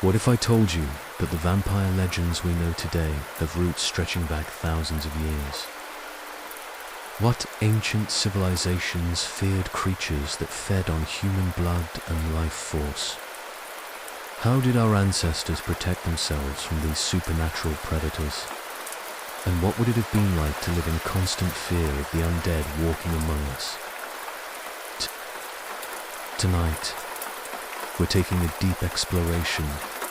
What if I told you that the vampire legends we know today have roots stretching back thousands of years? What ancient civilizations feared creatures that fed on human blood and life force? How did our ancestors protect themselves from these supernatural predators? And what would it have been like to live in constant fear of the undead walking among us? Tonight, we're taking a deep exploration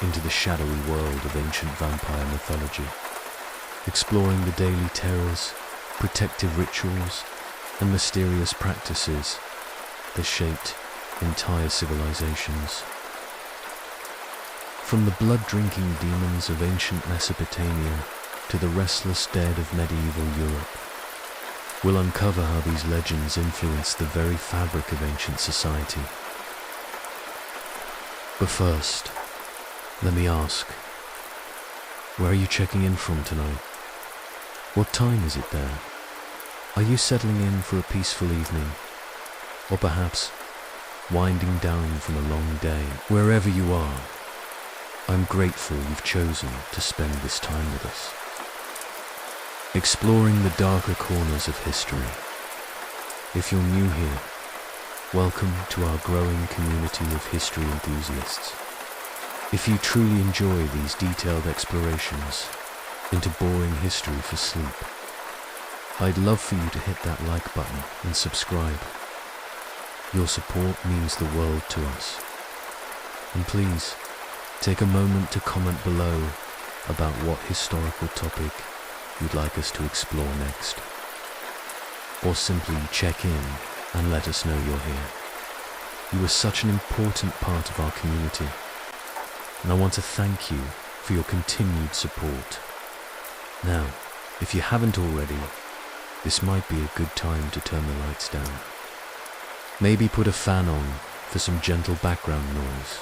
into the shadowy world of ancient vampire mythology, exploring the daily terrors, protective rituals, and mysterious practices that shaped entire civilizations. From the blood-drinking demons of ancient Mesopotamia to the restless dead of medieval Europe, we'll uncover how these legends influenced the very fabric of ancient society. But first, let me ask, where are you checking in from tonight? What time is it there? Are you settling in for a peaceful evening? Or perhaps winding down from a long day? Wherever you are, I'm grateful you've chosen to spend this time with us, exploring the darker corners of history. If you're new here, welcome to our growing community of history enthusiasts. If you truly enjoy these detailed explorations into boring history for sleep, I'd love for you to hit that like button and subscribe. Your support means the world to us. And please, take a moment to comment below about what historical topic you'd like us to explore next. Or simply check in and let us know you're here. You are such an important part of our community, and I want to thank you for your continued support. Now, if you haven't already, this might be a good time to turn the lights down. Maybe put a fan on for some gentle background noise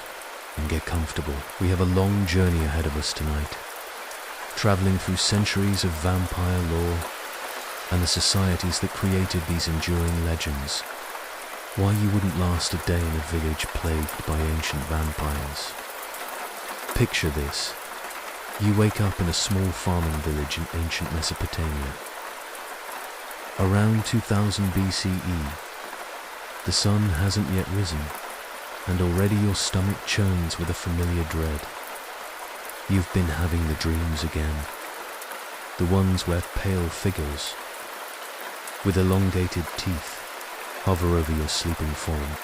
and get comfortable. We have a long journey ahead of us tonight, traveling through centuries of vampire lore and the societies that created these enduring legends. Why you wouldn't last a day in a village plagued by ancient vampires. Picture this. You wake up in a small farming village in ancient Mesopotamia. Around 2000 BCE, the sun hasn't yet risen, and already your stomach churns with a familiar dread. You've been having the dreams again, the ones where pale figures with elongated teeth hover over your sleeping form.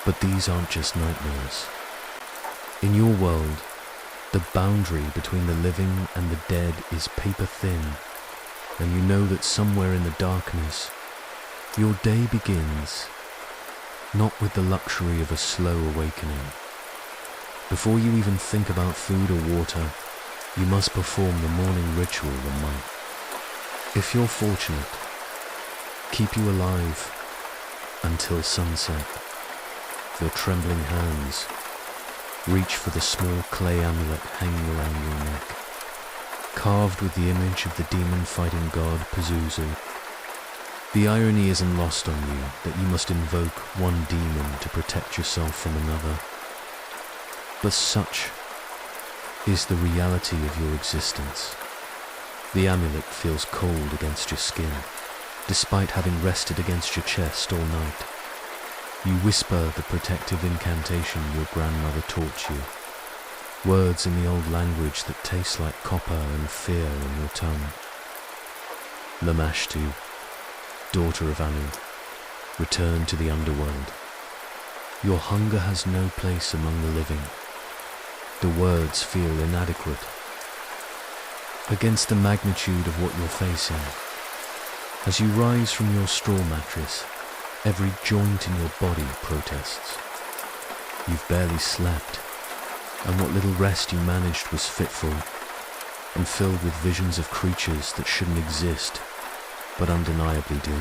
But these aren't just nightmares. In your world, the boundary between the living and the dead is paper thin, and you know that somewhere in the darkness, your day begins, not with the luxury of a slow awakening. Before you even think about food or water, you must perform the morning ritual that might, if you're fortunate, keep you alive until sunset. Your trembling hands reach for the small clay amulet hanging around your neck, carved with the image of the demon-fighting god Pazuzu. The irony isn't lost on you that you must invoke one demon to protect yourself from another. But such is the reality of your existence. The amulet feels cold against your skin, despite having rested against your chest all night. You whisper the protective incantation your grandmother taught you, words in the old language that taste like copper and fear on your tongue. Lamashtu, daughter of Anu, return to the underworld. Your hunger has no place among the living. The words feel inadequate against the magnitude of what you're facing. As you rise from your straw mattress, every joint in your body protests. You've barely slept, and what little rest you managed was fitful and filled with visions of creatures that shouldn't exist, but undeniably do.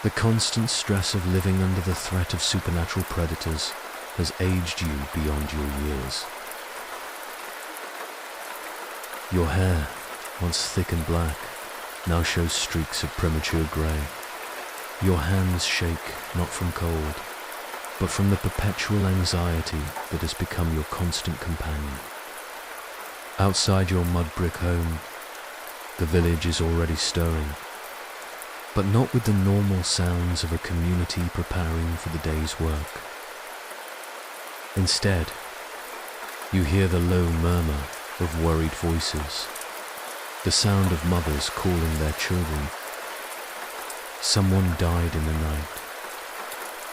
The constant stress of living under the threat of supernatural predators has aged you beyond your years. Your hair, once thick and black, now shows streaks of premature grey. Your hands shake not from cold, but from the perpetual anxiety that has become your constant companion. Outside your mud brick home, the village is already stirring, but not with the normal sounds of a community preparing for the day's work. Instead, you hear the low murmur of worried voices, the sound of mothers calling their children. Someone died in the night.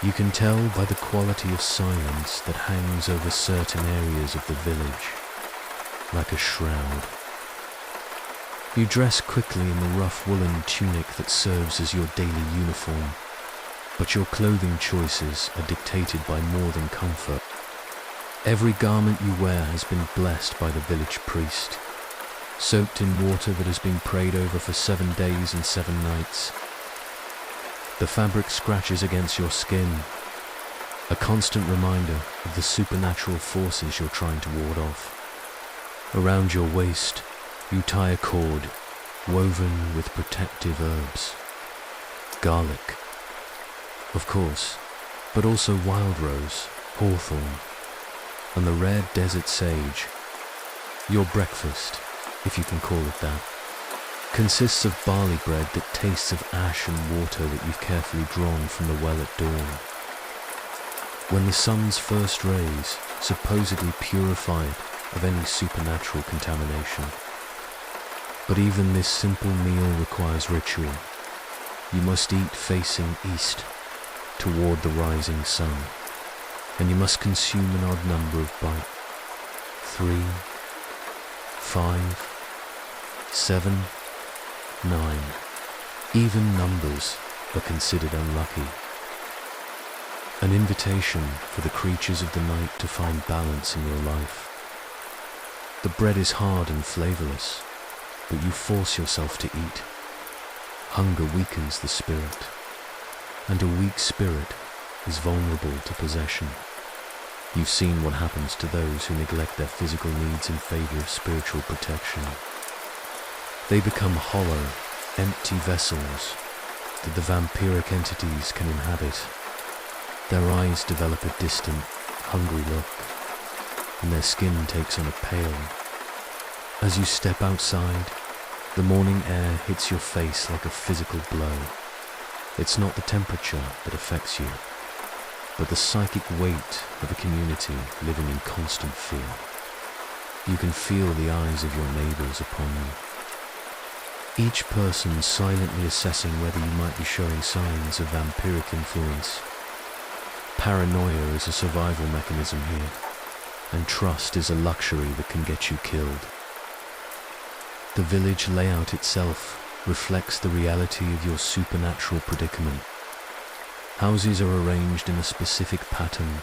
You can tell by the quality of silence that hangs over certain areas of the village, like a shroud. You dress quickly in the rough woolen tunic that serves as your daily uniform, but your clothing choices are dictated by more than comfort. Every garment you wear has been blessed by the village priest, soaked in water that has been prayed over for 7 days and 7 nights. The fabric scratches against your skin, a constant reminder of the supernatural forces you're trying to ward off. Around your waist, you tie a cord woven with protective herbs. Garlic, of course, but also wild rose, hawthorn, and the rare desert sage. Your breakfast, if you can call it that, consists of barley bread that tastes of ash and water that you've carefully drawn from the well at dawn. When the sun's first rays supposedly purified of any supernatural contamination. But even this simple meal requires ritual. You must eat facing east, toward the rising sun, and you must consume an odd number of bites. 3, 5, 7, 9. Even numbers are considered unlucky. An invitation for the creatures of the night to find balance in your life. The bread is hard and flavorless, but you force yourself to eat. Hunger weakens the spirit, and a weak spirit is vulnerable to possession. You've seen what happens to those who neglect their physical needs in favor of spiritual protection. They become hollow, empty vessels that the vampiric entities can inhabit. Their eyes develop a distant, hungry look, and their skin takes on a pale. As you step outside, the morning air hits your face like a physical blow. It's not the temperature that affects you, but the psychic weight of a community living in constant fear. You can feel the eyes of your neighbors upon you. Each person silently assessing whether you might be showing signs of vampiric influence. Paranoia is a survival mechanism here, and trust is a luxury that can get you killed. The village layout itself reflects the reality of your supernatural predicament. Houses are arranged in a specific pattern,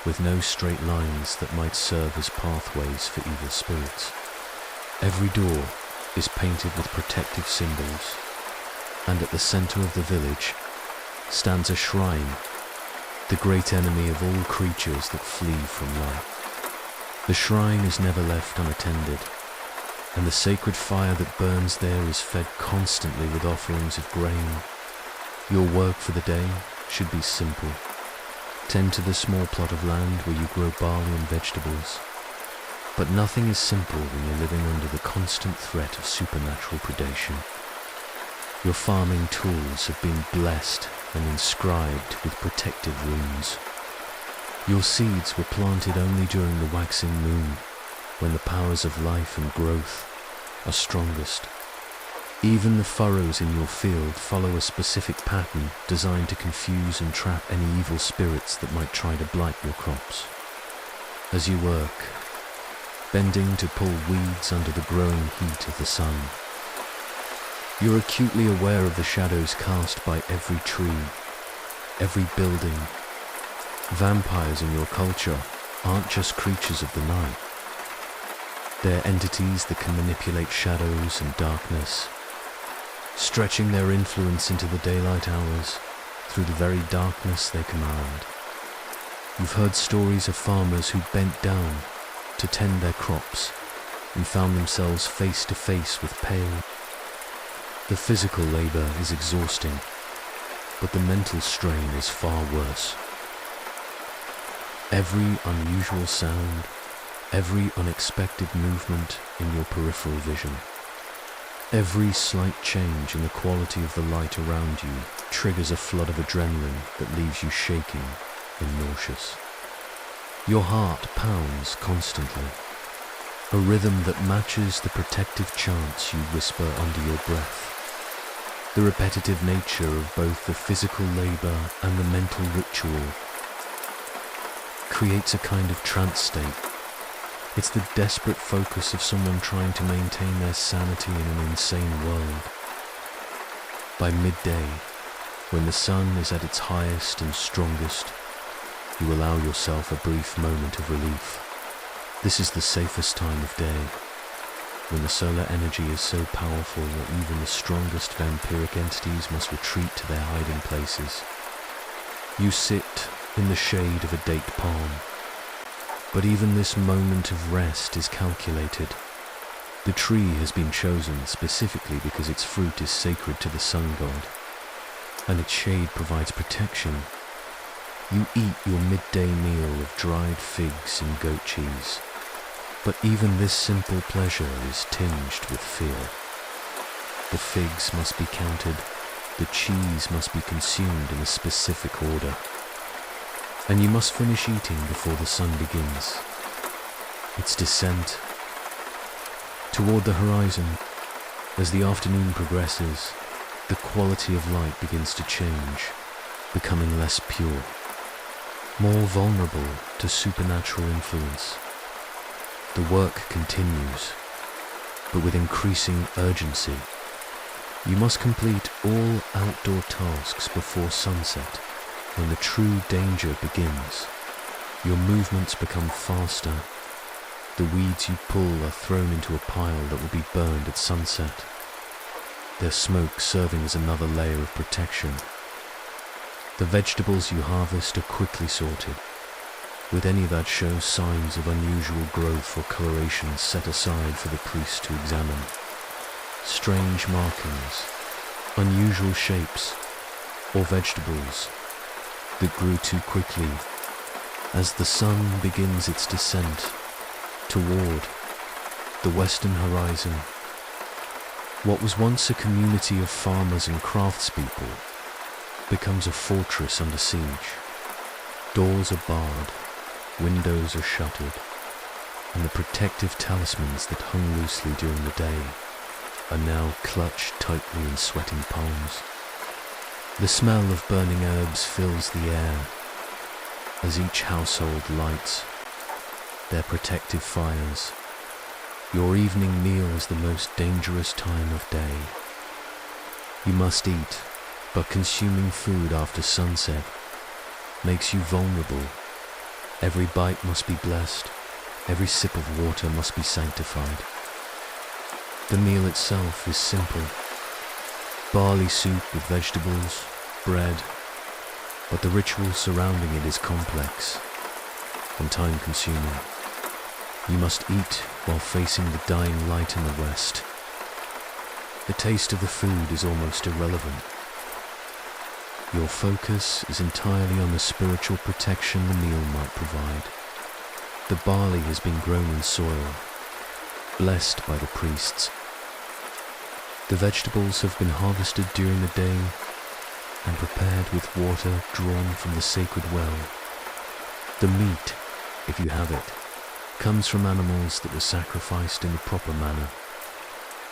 with no straight lines that might serve as pathways for evil spirits. Every door is painted with protective symbols, and at the center of the village stands a shrine, the great enemy of all creatures that flee from life. The shrine is never left unattended, and the sacred fire that burns there is fed constantly with offerings of grain. Your work for the day should be simple. Tend to the small plot of land where you grow barley and vegetables. But nothing is simple when you're living under the constant threat of supernatural predation. Your farming tools have been blessed and inscribed with protective runes. Your seeds were planted only during the waxing moon, when the powers of life and growth are strongest. Even the furrows in your field follow a specific pattern designed to confuse and trap any evil spirits that might try to blight your crops. As you work, bending to pull weeds under the growing heat of the sun, you're acutely aware of the shadows cast by every tree, every building. Vampires in your culture aren't just creatures of the night. They're entities that can manipulate shadows and darkness, stretching their influence into the daylight hours through the very darkness they command. You've heard stories of farmers who bent down to tend their crops and found themselves face to face with pain. The physical labor is exhausting, but the mental strain is far worse. Every unusual sound, every unexpected movement in your peripheral vision, every slight change in the quality of the light around you triggers a flood of adrenaline that leaves you shaking and nauseous. Your heart pounds constantly, a rhythm that matches the protective chants you whisper under your breath. The repetitive nature of both the physical labor and the mental ritual creates a kind of trance state. It's the desperate focus of someone trying to maintain their sanity in an insane world. By midday, when the sun is at its highest and strongest, you allow yourself a brief moment of relief. This is the safest time of day, when the solar energy is so powerful that even the strongest vampiric entities must retreat to their hiding places. You sit in the shade of a date palm, but even this moment of rest is calculated. The tree has been chosen specifically because its fruit is sacred to the sun god, and its shade provides protection. You eat your midday meal of dried figs and goat cheese, but even this simple pleasure is tinged with fear. The figs must be counted, the cheese must be consumed in a specific order, and you must finish eating before the sun begins. Its descent toward the horizon, as the afternoon progresses, the quality of light begins to change, becoming less pure, more vulnerable to supernatural influence. The work continues, but with increasing urgency. You must complete all outdoor tasks before sunset, when the true danger begins. Your movements become faster. The weeds you pull are thrown into a pile that will be burned at sunset, their smoke serving as another layer of protection. The vegetables you harvest are quickly sorted, with any that show signs of unusual growth or coloration set aside for the priest to examine. Strange markings, unusual shapes, or vegetables that grew too quickly as the sun begins its descent toward the western horizon. What was once a community of farmers and craftspeople becomes a fortress under siege. Doors are barred, windows are shuttered, and the protective talismans that hung loosely during the day are now clutched tightly in sweating palms. The smell of burning herbs fills the air as each household lights their protective fires. Your evening meal is the most dangerous time of day. You must eat, but consuming food after sunset makes you vulnerable. Every bite must be blessed, every sip of water must be sanctified. The meal itself is simple. Barley soup with vegetables, bread, but the ritual surrounding it is complex and time-consuming. You must eat while facing the dying light in the west. The taste of the food is almost irrelevant. Your focus is entirely on the spiritual protection the meal might provide. The barley has been grown in soil, blessed by the priests. The vegetables have been harvested during the day and prepared with water drawn from the sacred well. The meat, if you have it, comes from animals that were sacrificed in the proper manner.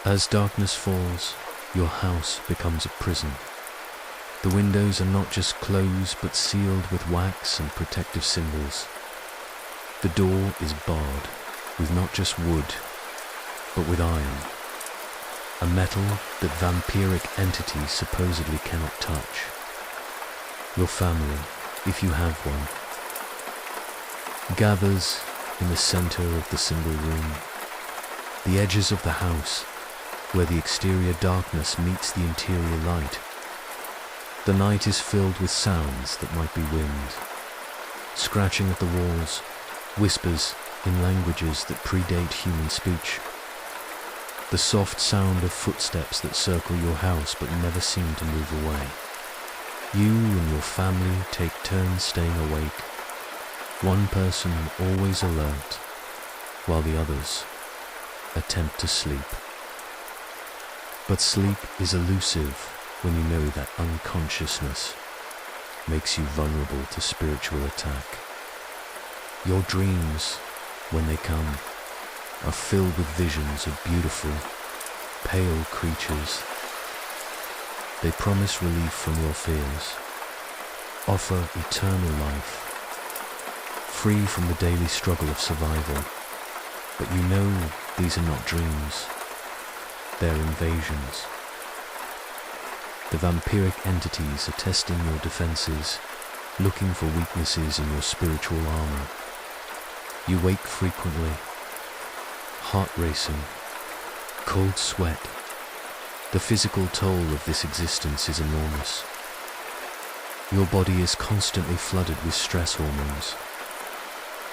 As darkness falls, your house becomes a prison. The windows are not just closed but sealed with wax and protective symbols. The door is barred with not just wood, but with iron, a metal that vampiric entities supposedly cannot touch. Your family, if you have one, gathers in the center of the single room, the edges of the house where the exterior darkness meets the interior light. The night is filled with sounds that might be wind, scratching at the walls, whispers in languages that predate human speech, the soft sound of footsteps that circle your house but never seem to move away. You and your family take turns staying awake, one person always alert, while the others attempt to sleep. But sleep is elusive when you know that unconsciousness makes you vulnerable to spiritual attack. Your dreams, when they come, are filled with visions of beautiful, pale creatures. They promise relief from your fears, offer eternal life, free from the daily struggle of survival. But you know these are not dreams, they're invasions. The vampiric entities are testing your defenses, looking for weaknesses in your spiritual armor. You wake frequently, heart racing, cold sweat. The physical toll of this existence is enormous. Your body is constantly flooded with stress hormones.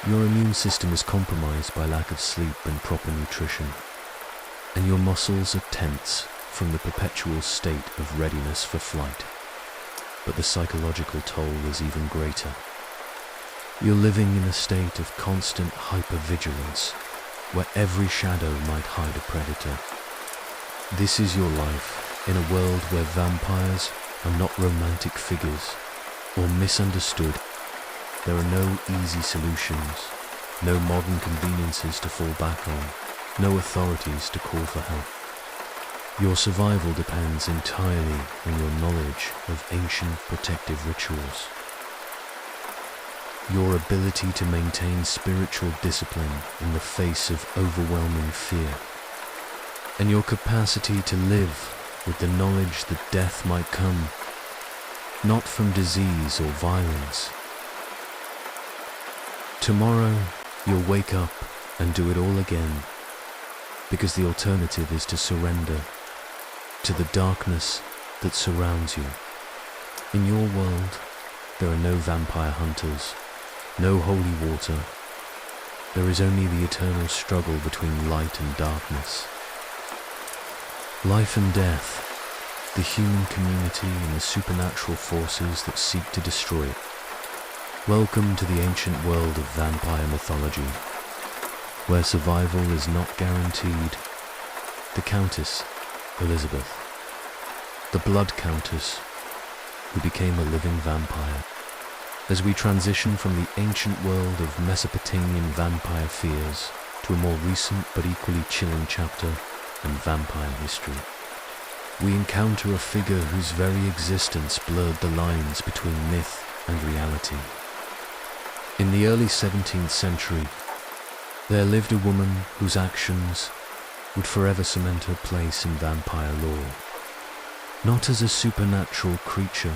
Your immune system is compromised by lack of sleep and proper nutrition, and your muscles are tense from the perpetual state of readiness for flight. But the psychological toll is even greater. You're living in a state of constant hypervigilance, where every shadow might hide a predator. This is your life in a world where vampires are not romantic figures or misunderstood. There are no easy solutions, no modern conveniences to fall back on, no authorities to call for help. Your survival depends entirely on your knowledge of ancient protective rituals, your ability to maintain spiritual discipline in the face of overwhelming fear, and your capacity to live with the knowledge that death might come, not from disease or violence. Tomorrow, you'll wake up and do it all again, because the alternative is to surrender to the darkness that surrounds you. In your world, there are no vampire hunters, no holy water. There is only the eternal struggle between light and darkness. Life and death, the human community and the supernatural forces that seek to destroy it. Welcome to the ancient world of vampire mythology, where survival is not guaranteed. The Countess Elizabeth, the Blood Countess, who became a living vampire. As we transition from the ancient world of Mesopotamian vampire fears to a more recent but equally chilling chapter in vampire history, we encounter a figure whose very existence blurred the lines between myth and reality. In the early 17th century, there lived a woman whose actions would forever cement her place in vampire lore, not as a supernatural creature,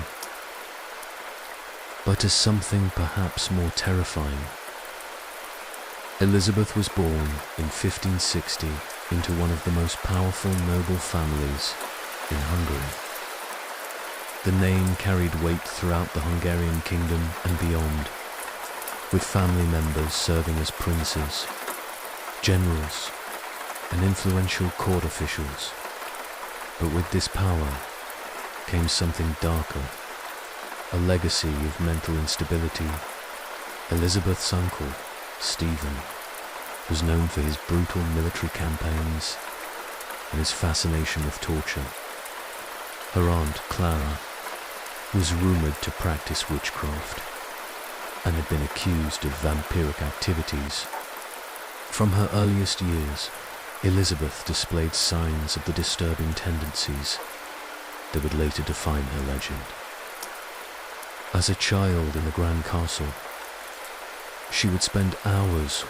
but as something perhaps more terrifying. Elizabeth was born in 1560 into one of the most powerful noble families in Hungary. The name carried weight throughout the Hungarian kingdom and beyond, with family members serving as princes, generals, and influential court officials. But with this power came something darker, a legacy of mental instability. Elizabeth's uncle, Stephen, was known for his brutal military campaigns and his fascination with torture. Her aunt, Clara, was rumoured to practice witchcraft and had been accused of vampiric activities. From her earliest years, Elizabeth displayed signs of the disturbing tendencies that would later define her legend. As a child in the Grand Castle, she would spend hours,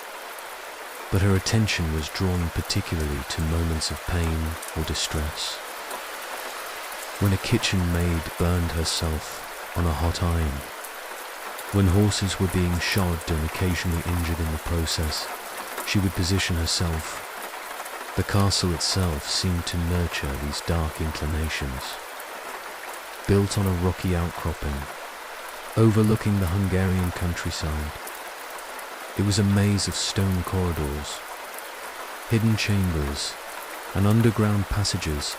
but her attention was drawn particularly to moments of pain or distress. When a kitchen maid burned herself on a hot iron, when horses were being shod and occasionally injured in the process, she would position herself. The castle itself seemed to nurture these dark inclinations. Built on a rocky outcropping, overlooking the Hungarian countryside, it was a maze of stone corridors, hidden chambers, and underground passages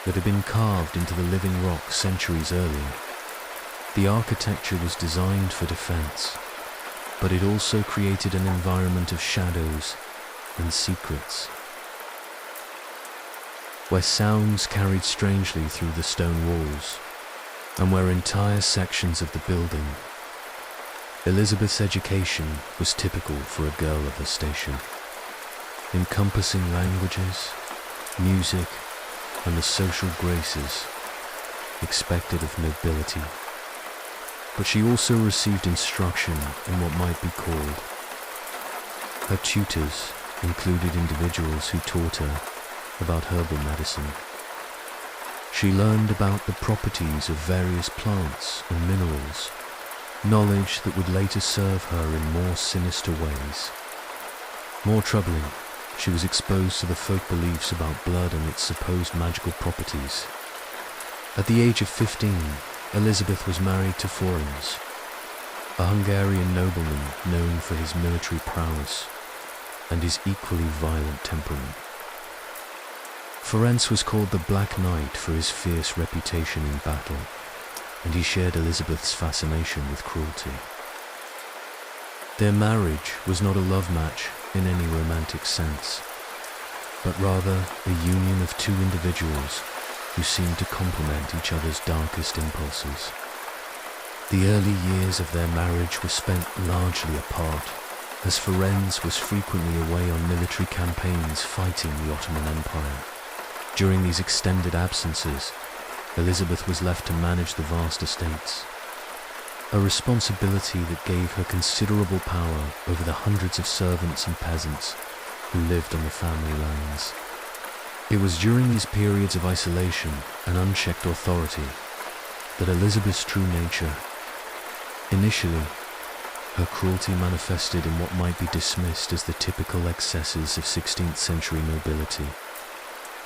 that had been carved into the living rock centuries earlier. The architecture was designed for defense, but it also created an environment of shadows and secrets, where sounds carried strangely through the stone walls, and where entire sections of the building. Elizabeth's education was typical for a girl of her station, encompassing languages, music, and the social graces expected of nobility. But she also received instruction in what might be called. Her tutors included individuals who taught her about herbal medicine. She learned about the properties of various plants and minerals, knowledge that would later serve her in more sinister ways. More troubling, she was exposed to the folk beliefs about blood and its supposed magical properties. At the age of 15, Elizabeth was married to Ferenc, a Hungarian nobleman known for his military prowess and his equally violent temperament. Ferenc was called the Black Knight for his fierce reputation in battle, and he shared Elizabeth's fascination with cruelty. Their marriage was not a love match in any romantic sense, but rather a union of two individuals who seemed to complement each other's darkest impulses. The early years of their marriage were spent largely apart, as Ferenc was frequently away on military campaigns fighting the Ottoman Empire. During these extended absences, Elizabeth was left to manage the vast estates, a responsibility that gave her considerable power over the hundreds of servants and peasants who lived on the family lands. It was during these periods of isolation and unchecked authority that Elizabeth's true nature. Initially, her cruelty manifested in what might be dismissed as the typical excesses of 16th century nobility.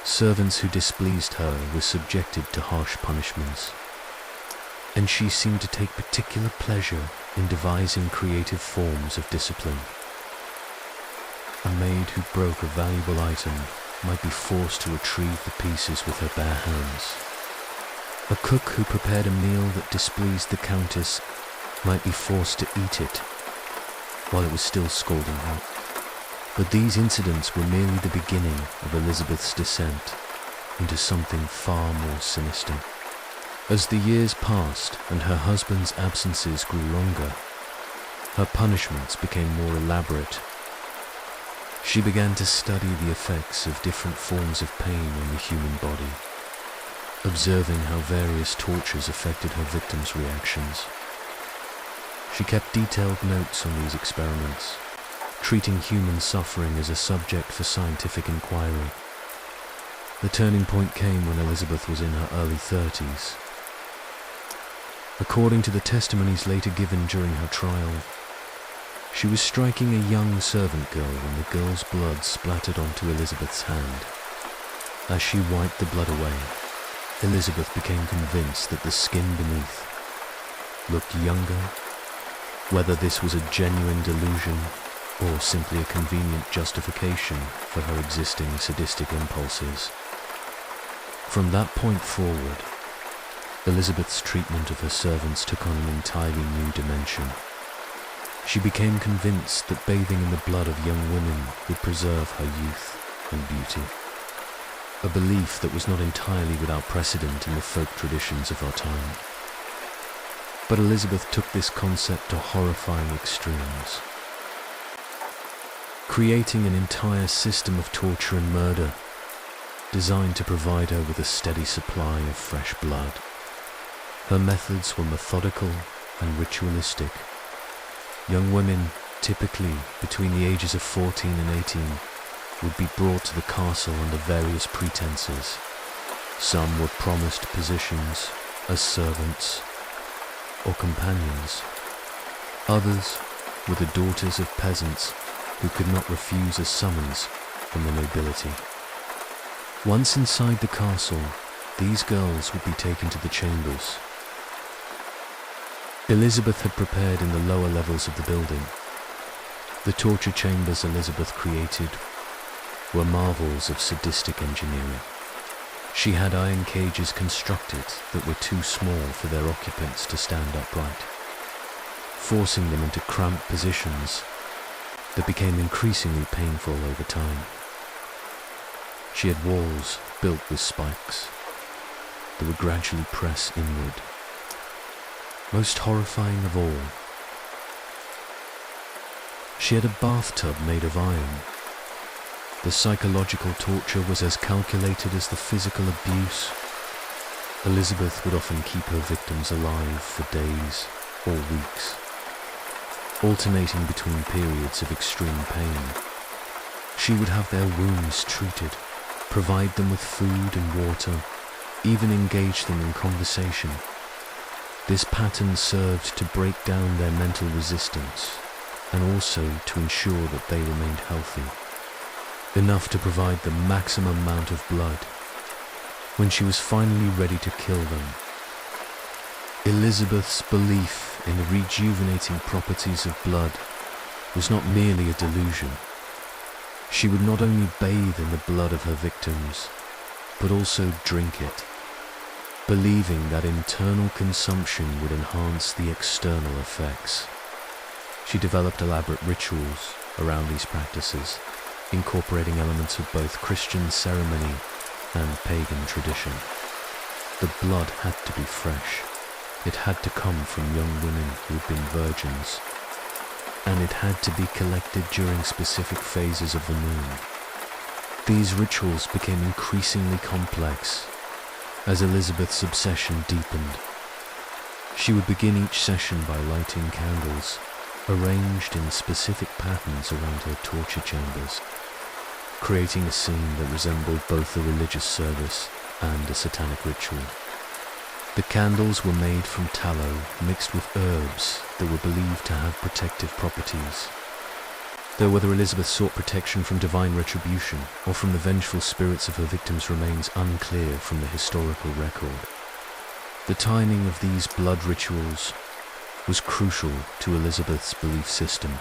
Servants who displeased her were subjected to harsh punishments, and she seemed to take particular pleasure in devising creative forms of discipline. A maid who broke a valuable item might be forced to retrieve the pieces with her bare hands. A cook who prepared a meal that displeased the Countess might be forced to eat it while it was still scalding hot. But these incidents were merely the beginning of Elizabeth's descent into something far more sinister. As the years passed and her husband's absences grew longer, her punishments became more elaborate. She began to study the effects of different forms of pain on the human body, observing how various tortures affected her victims' reactions. She kept detailed notes on these experiments, treating human suffering as a subject for scientific inquiry. The turning point came when Elizabeth was in her early 30s. According to the testimonies later given during her trial, she was striking a young servant girl when the girl's blood splattered onto Elizabeth's hand. As she wiped the blood away, Elizabeth became convinced that the skin beneath looked younger. Whether this was a genuine delusion or simply a convenient justification for her existing sadistic impulses. From that point forward, Elizabeth's treatment of her servants took on an entirely new dimension. She became convinced that bathing in the blood of young women would preserve her youth and beauty, a belief that was not entirely without precedent in the folk traditions of our time. But Elizabeth took this concept to horrifying extremes, creating an entire system of torture and murder designed to provide her with a steady supply of fresh blood. Her methods were methodical and ritualistic. Young women, typically between the ages of 14 and 18, would be brought to the castle under various pretenses. Some were promised positions as servants or companions. Others were the daughters of peasants who could not refuse a summons from the nobility. Once inside the castle, these girls would be taken to the chambers. Elizabeth had prepared in the lower levels of the building. The torture chambers Elizabeth created were marvels of sadistic engineering. She had iron cages constructed that were too small for their occupants to stand upright. forcing them into cramped positions that became increasingly painful over time. She had walls built with spikes that would gradually press inward. Most horrifying of all, she had a bathtub made of iron. The psychological torture was as calculated as the physical abuse. Elizabeth would often keep her victims alive for days or weeks, alternating between periods of extreme pain. She would have their wounds treated, provide them with food and water, even engage them in conversation. This pattern served to break down their mental resistance and also to ensure that they remained healthy, enough to provide the maximum amount of blood when she was finally ready to kill them. Elizabeth's belief in the rejuvenating properties of blood was not merely a delusion. She would not only bathe in the blood of her victims, but also drink it, believing that internal consumption would enhance the external effects. She developed elaborate rituals around these practices, incorporating elements of both Christian ceremony and pagan tradition. The blood had to be fresh. It had to come from young women who had been virgins, and it had to be collected during specific phases of the moon. These rituals became increasingly complex as Elizabeth's obsession deepened. She would begin each session by lighting candles, arranged in specific patterns around her torture chambers, creating a scene that resembled both a religious service and a satanic ritual. The candles were made from tallow mixed with herbs that were believed to have protective properties. Though whether Elizabeth sought protection from divine retribution or from the vengeful spirits of her victims remains unclear from the historical record. The timing of these blood rituals was crucial to Elizabeth's belief system.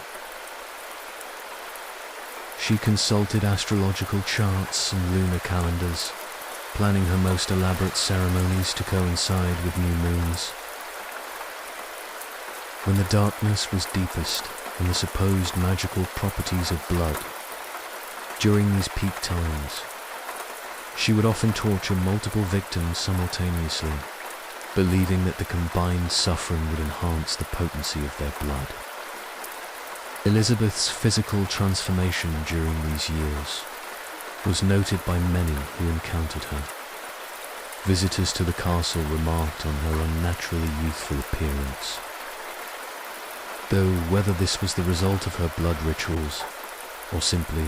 She consulted astrological charts and lunar calendars, planning her most elaborate ceremonies to coincide with new moons. When the darkness was deepest and the supposed magical properties of blood, during these peak times, she would often torture multiple victims simultaneously, believing that the combined suffering would enhance the potency of their blood. Elizabeth's physical transformation during these years was noted by many who encountered her. Visitors to the castle remarked on her unnaturally youthful appearance. Though whether this was the result of her blood rituals or simply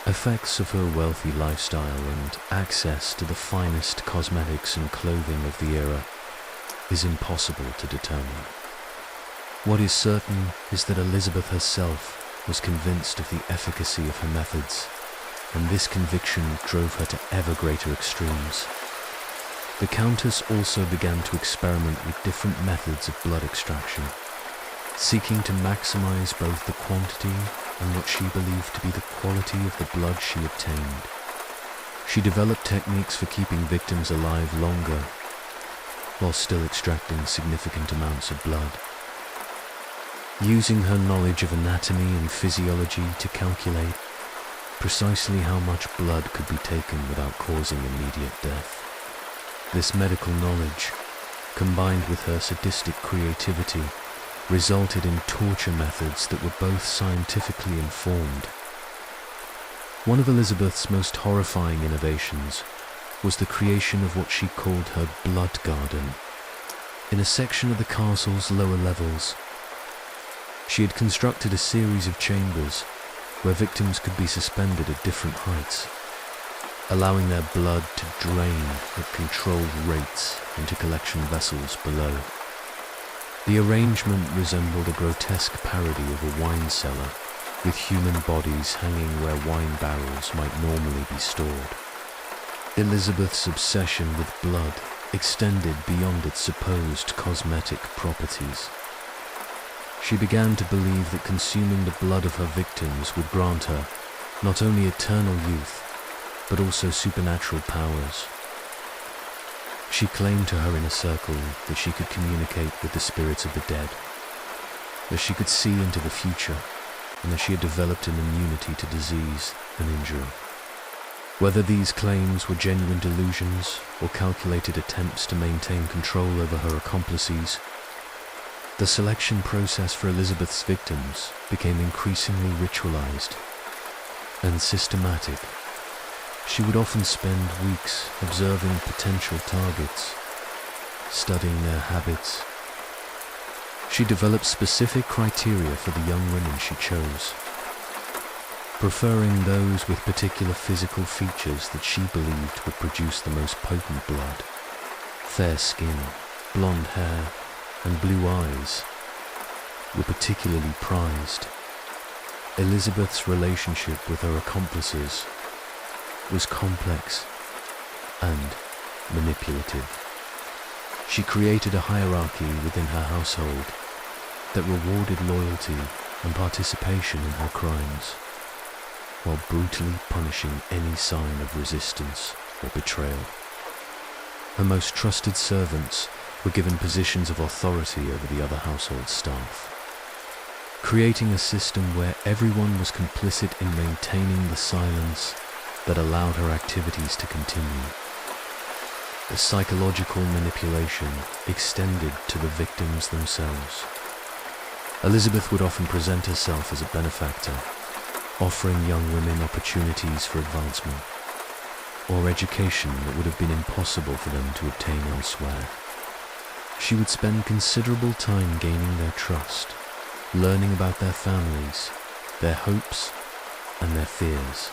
effects of her wealthy lifestyle and access to the finest cosmetics and clothing of the era is impossible to determine. What is certain is that Elizabeth herself was convinced of the efficacy of her methods, and this conviction drove her to ever greater extremes. The Countess also began to experiment with different methods of blood extraction, seeking to maximize both the quantity and what she believed to be the quality of the blood she obtained. She developed techniques for keeping victims alive longer, while still extracting significant amounts of blood. Using her knowledge of anatomy and physiology to calculate precisely how much blood could be taken without causing immediate death. This medical knowledge, combined with her sadistic creativity, resulted in torture methods that were both scientifically informed. One of Elizabeth's most horrifying innovations was the creation of what she called her blood garden. In a section of the castle's lower levels, she had constructed a series of chambers where victims could be suspended at different heights, allowing their blood to drain at controlled rates into collection vessels below. The arrangement resembled a grotesque parody of a wine cellar, with human bodies hanging where wine barrels might normally be stored. Elizabeth's obsession with blood extended beyond its supposed cosmetic properties. She began to believe that consuming the blood of her victims would grant her not only eternal youth, but also supernatural powers. She claimed to her inner circle that she could communicate with the spirits of the dead, as she could see into the future and as she had developed an immunity to disease and injury. Whether these claims were genuine delusions or calculated attempts to maintain control over her accomplices, the selection process for Elizabeth's victims became increasingly ritualized and systematic. She would often spend weeks observing potential targets, studying their habits. She developed specific criteria for the young women she chose, preferring those with particular physical features that she believed would produce the most potent blood. Fair skin, blonde hair, and blue eyes were particularly prized. Elizabeth's relationship with her accomplices was complex and manipulative. She created a hierarchy within her household that rewarded loyalty and participation in her crimes, while brutally punishing any sign of resistance or betrayal. Her most trusted servants were given positions of authority over the other household staff, creating a system where everyone was complicit in maintaining the silence that allowed her activities to continue. The psychological manipulation extended to the victims themselves. Elizabeth would often present herself as a benefactor, offering young women opportunities for advancement or education that would have been impossible for them to obtain elsewhere. She would spend considerable time gaining their trust, learning about their families, their hopes, and their fears.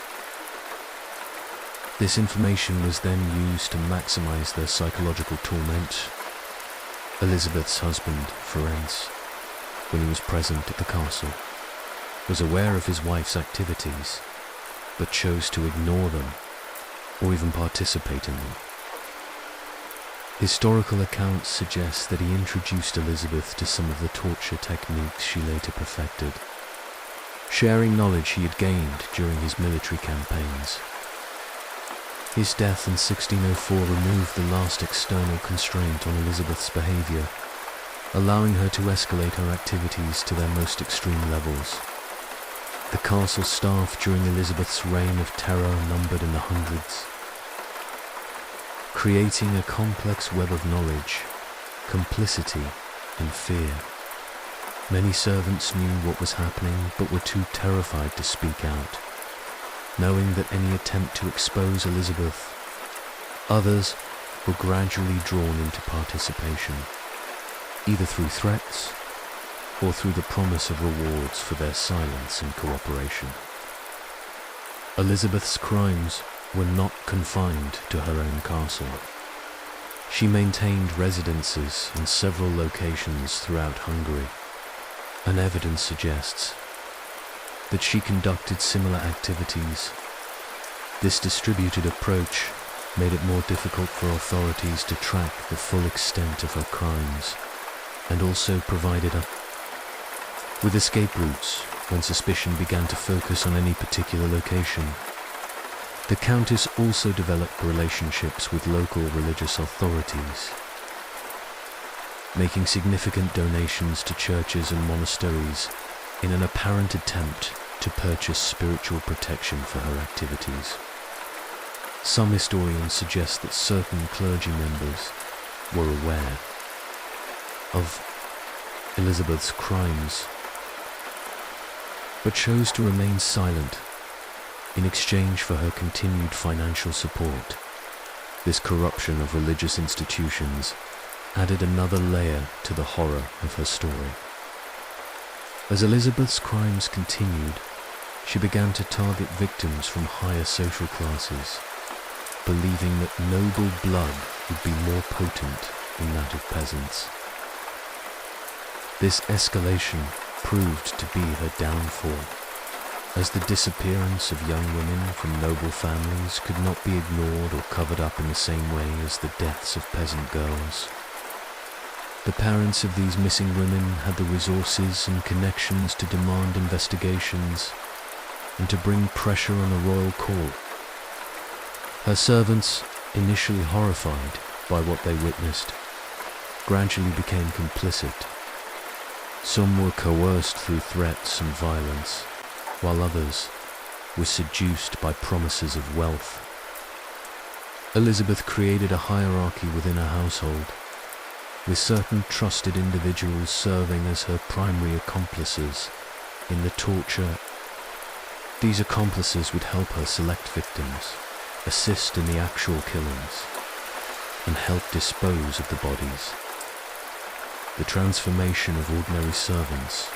This information was then used to maximize their psychological torment. Elizabeth's husband, Ferenc, when he was present at the castle, was aware of his wife's activities, but chose to ignore them or even participate in them. Historical accounts suggest that he introduced Elizabeth to some of the torture techniques she later perfected, sharing knowledge he had gained during his military campaigns. His death in 1604 removed the last external constraint on Elizabeth's behavior, allowing her to escalate her activities to their most extreme levels. The castle staff during Elizabeth's reign of terror numbered in the hundreds, creating a complex web of knowledge, complicity, and fear. Many servants knew what was happening but were too terrified to speak out, knowing that any attempt to expose Elizabeth, others were gradually drawn into participation, either through threats or through the promise of rewards for their silence and cooperation. Elizabeth's crimes were not confined to her own castle. She maintained residences in several locations throughout Hungary, and evidence suggests that she conducted similar activities. This distributed approach made it more difficult for authorities to track the full extent of her crimes, and also provided her with escape routes when suspicion began to focus on any particular location. The Countess also developed relationships with local religious authorities, making significant donations to churches and monasteries in an apparent attempt to purchase spiritual protection for her activities. Some historians suggest that certain clergy members were aware of Elizabeth's crimes, but chose to remain silent in exchange for her continued financial support. This corruption of religious institutions added another layer to the horror of her story. As Elizabeth's crimes continued, she began to target victims from higher social classes, believing that noble blood would be more potent than that of peasants. This escalation proved to be her downfall, as the disappearance of young women from noble families could not be ignored or covered up in the same way as the deaths of peasant girls. The parents of these missing women had the resources and connections to demand investigations and to bring pressure on the royal court. Her servants, initially horrified by what they witnessed, gradually became complicit, Some were coerced through threats and violence, while others were seduced by promises of wealth. Elizabeth created a hierarchy within her household, with certain trusted individuals serving as her primary accomplices in the torture. These accomplices would help her select victims, assist in the actual killings, and help dispose of the bodies. The transformation of ordinary servants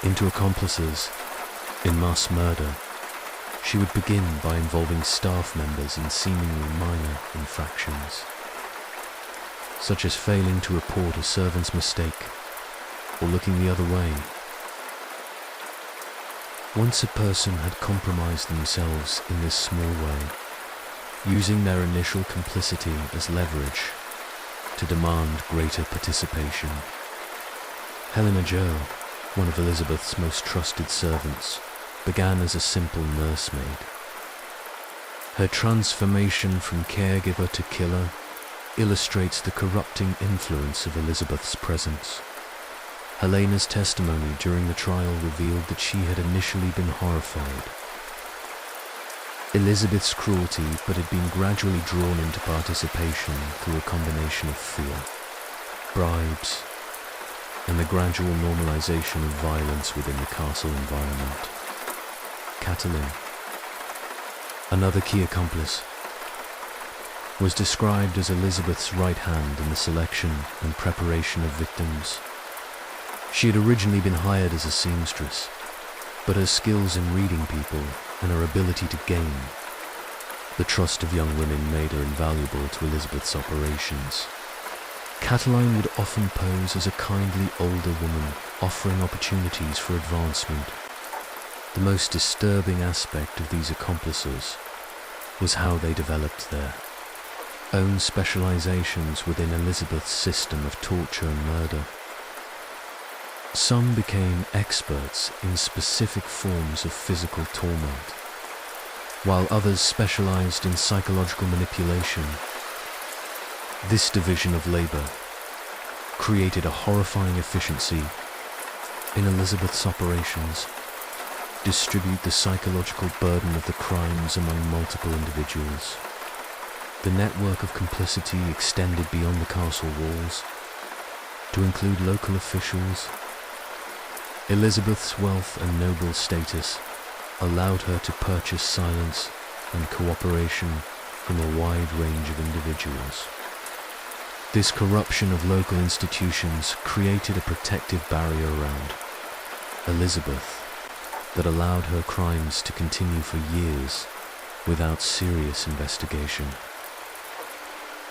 into accomplices in mass murder. She would begin by involving staff members in seemingly minor infractions, such as failing to report a servant's mistake or looking the other way. Once a person had compromised themselves in this small way, using their initial complicity as leverage to demand greater participation. Helena Joe, one of Elizabeth's most trusted servants, began as a simple nursemaid. Her transformation from caregiver to killer illustrates the corrupting influence of Elizabeth's presence. Helena's testimony during the trial revealed that she had initially been horrified. Elizabeth's cruelty, but had been gradually drawn into participation through a combination of fear, bribes, and the gradual normalization of violence within the castle environment. Catelyn, another key accomplice, was described as Elizabeth's right hand in the selection and preparation of victims. She had originally been hired as a seamstress, but her skills in reading people and her ability to gain the trust of young women made her invaluable to Elizabeth's operations. Catelyn would often pose as a kindly older woman, offering opportunities for advancement. The most disturbing aspect of these accomplices was how they developed their own specializations within Elizabeth's system of torture and murder. Some became experts in specific forms of physical torment, while others specialized in psychological manipulation. This division of labor created a horrifying efficiency in Elizabeth's operations. Distribute the psychological burden of the crimes among multiple individuals. The network of complicity extended beyond the castle walls to include local officials. Elizabeth's wealth and noble status allowed her to purchase silence and cooperation from a wide range of individuals. This corruption of local institutions created a protective barrier around Elizabeth that allowed her crimes to continue for years without serious investigation.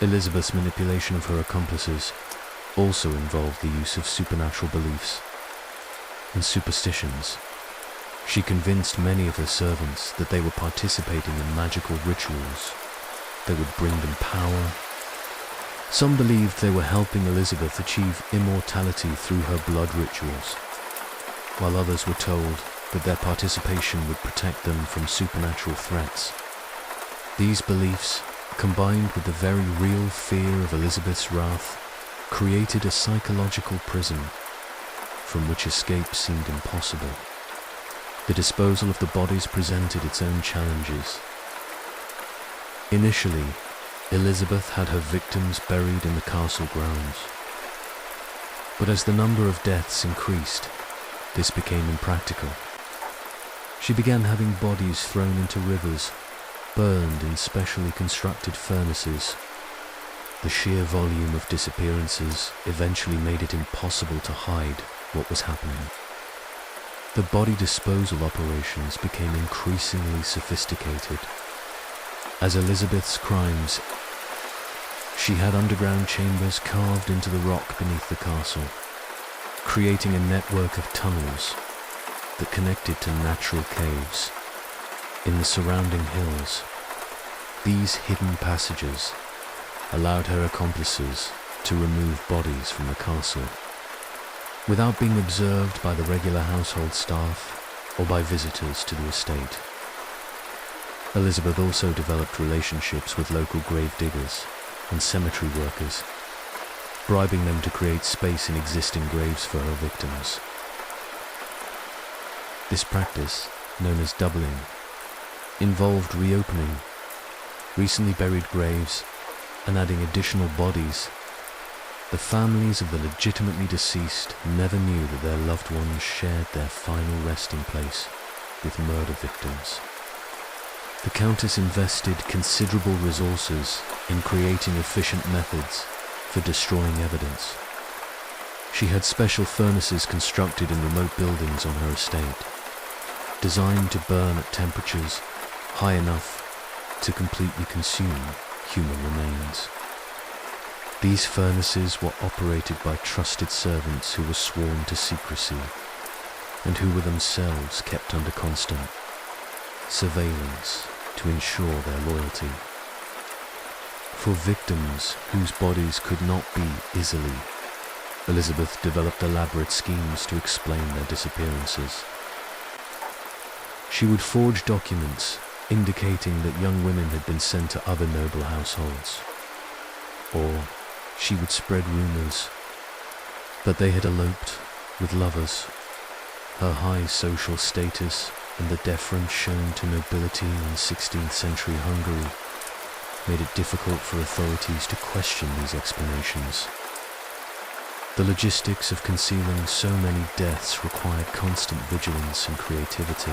Elizabeth's manipulation of her accomplices also involved the use of supernatural beliefs and superstitions. She convinced many of her servants that they were participating in magical rituals that would bring them power. Some believed they were helping Elizabeth achieve immortality through her blood rituals, while others were told that their participation would protect them from supernatural threats. These beliefs, combined with the very real fear of Elizabeth's wrath, created a psychological prison from which escape seemed impossible. The disposal of the bodies presented its own challenges. Initially, Elizabeth had her victims buried in the castle grounds. But as the number of deaths increased, this became impractical. She began having bodies thrown into rivers, burned in specially constructed furnaces. The sheer volume of disappearances eventually made it impossible to hide what was happening. The body disposal operations became increasingly sophisticated. As Elizabeth's crimes, she had underground chambers carved into the rock beneath the castle, creating a network of tunnels that connected to natural caves in the surrounding hills. These hidden passages allowed her accomplices to remove bodies from the castle without being observed by the regular household staff or by visitors to the estate. Elizabeth also developed relationships with local grave diggers and cemetery workers. bribing them to create space in existing graves for her victims. This practice, known as doubling, involved reopening recently buried graves and adding additional bodies. The families of the legitimately deceased never knew that their loved ones shared their final resting place with murder victims. The Countess invested considerable resources in creating efficient methods for destroying evidence. She had special furnaces constructed in remote buildings on her estate, designed to burn at temperatures high enough to completely consume human remains. These furnaces were operated by trusted servants who were sworn to secrecy and who were themselves kept under constant surveillance to ensure their loyalty. For victims whose bodies could not be easily, Elizabeth developed elaborate schemes to explain their disappearances. She would forge documents indicating that young women had been sent to other noble households, or she would spread rumors that they had eloped with lovers. Her high social status and the deference shown to nobility in 16th century Hungary made it difficult for authorities to question these explanations. The logistics of concealing so many deaths required constant vigilance and creativity.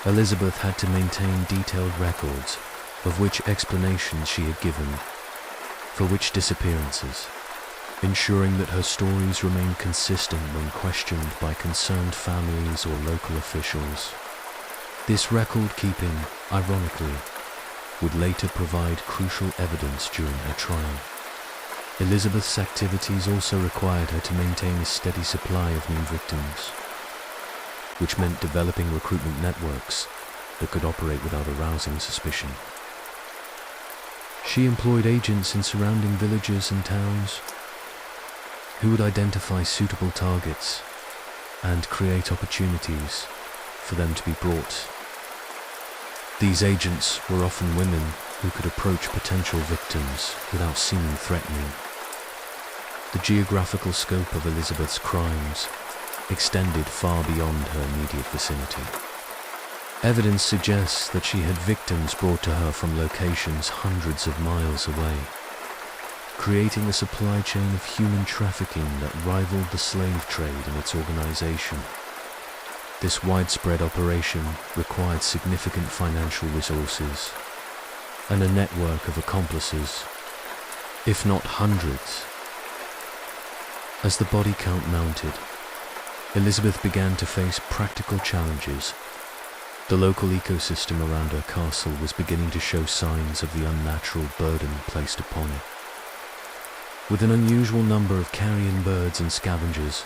Elizabeth had to maintain detailed records of which explanations she had given for which disappearances, ensuring that her stories remained consistent when questioned by concerned families or local officials. This record-keeping, ironically, would later provide crucial evidence during her trial. Elizabeth's activities also required her to maintain a steady supply of new victims, which meant developing recruitment networks that could operate without arousing suspicion. She employed agents in surrounding villages and towns who would identify suitable targets and create opportunities for them to be brought. These agents were often women who could approach potential victims without seeming threatening. The geographical scope of Elizabeth's crimes extended far beyond her immediate vicinity. Evidence suggests that she had victims brought to her from locations hundreds of miles away, creating a supply chain of human trafficking that rivaled the slave trade in its organization. This widespread operation required significant financial resources and a network of accomplices, if not hundreds. As the body count mounted, Elizabeth began to face practical challenges. The local ecosystem around her castle was beginning to show signs of the unnatural burden placed upon it. With an unusual number of carrion birds and scavengers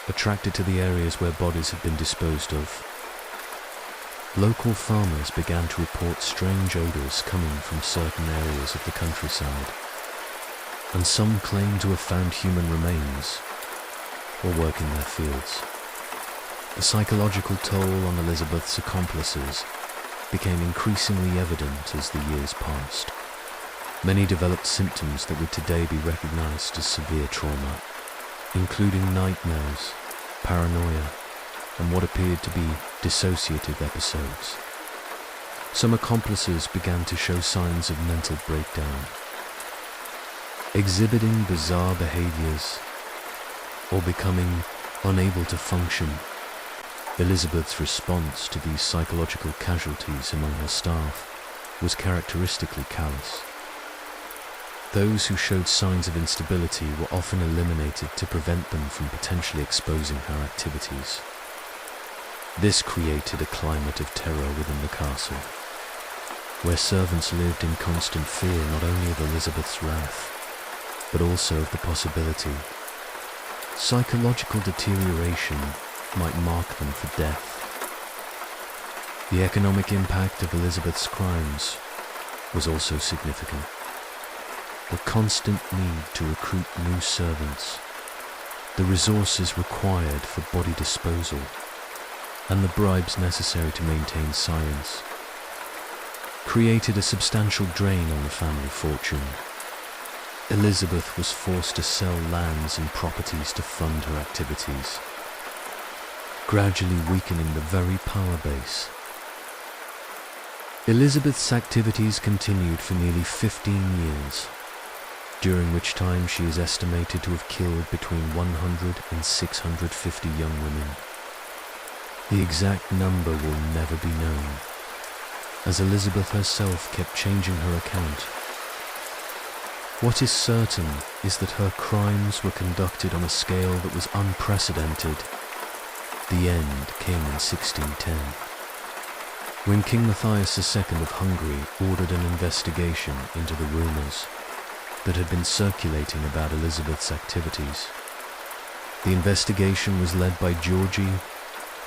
attracted to the areas where bodies had been disposed of, local farmers began to report strange odors coming from certain areas of the countryside, and some claimed to have found human remains or work in their fields. The psychological toll on Elizabeth's accomplices became increasingly evident as the years passed. Many developed symptoms that would today be recognized as severe trauma, including nightmares, paranoia, and what appeared to be dissociative episodes. Some accomplices began to show signs of mental breakdown, exhibiting bizarre behaviors or becoming unable to function. Elizabeth's response to these psychological casualties among her staff was characteristically callous. Those who showed signs of instability were often eliminated to prevent them from potentially exposing her activities. This created a climate of terror within the castle, where servants lived in constant fear not only of Elizabeth's wrath, but also of the possibility psychological deterioration might mark them for death. The economic impact of Elizabeth's crimes was also significant. The constant need to recruit new servants, the resources required for body disposal, and the bribes necessary to maintain silence created a substantial drain on the family fortune. Elizabeth was forced to sell lands and properties to fund her activities, gradually weakening the very power base. Elizabeth's activities continued for nearly 15 years, during which time she is estimated to have killed between 100 and 650 young women. The exact number will never be known, as Elizabeth herself kept changing her account. What is certain is that her crimes were conducted on a scale that was unprecedented. The end came in 1610, when King Matthias II of Hungary ordered an investigation into the rumors that had been circulating about Elizabeth's activities. The investigation was led by Georgi,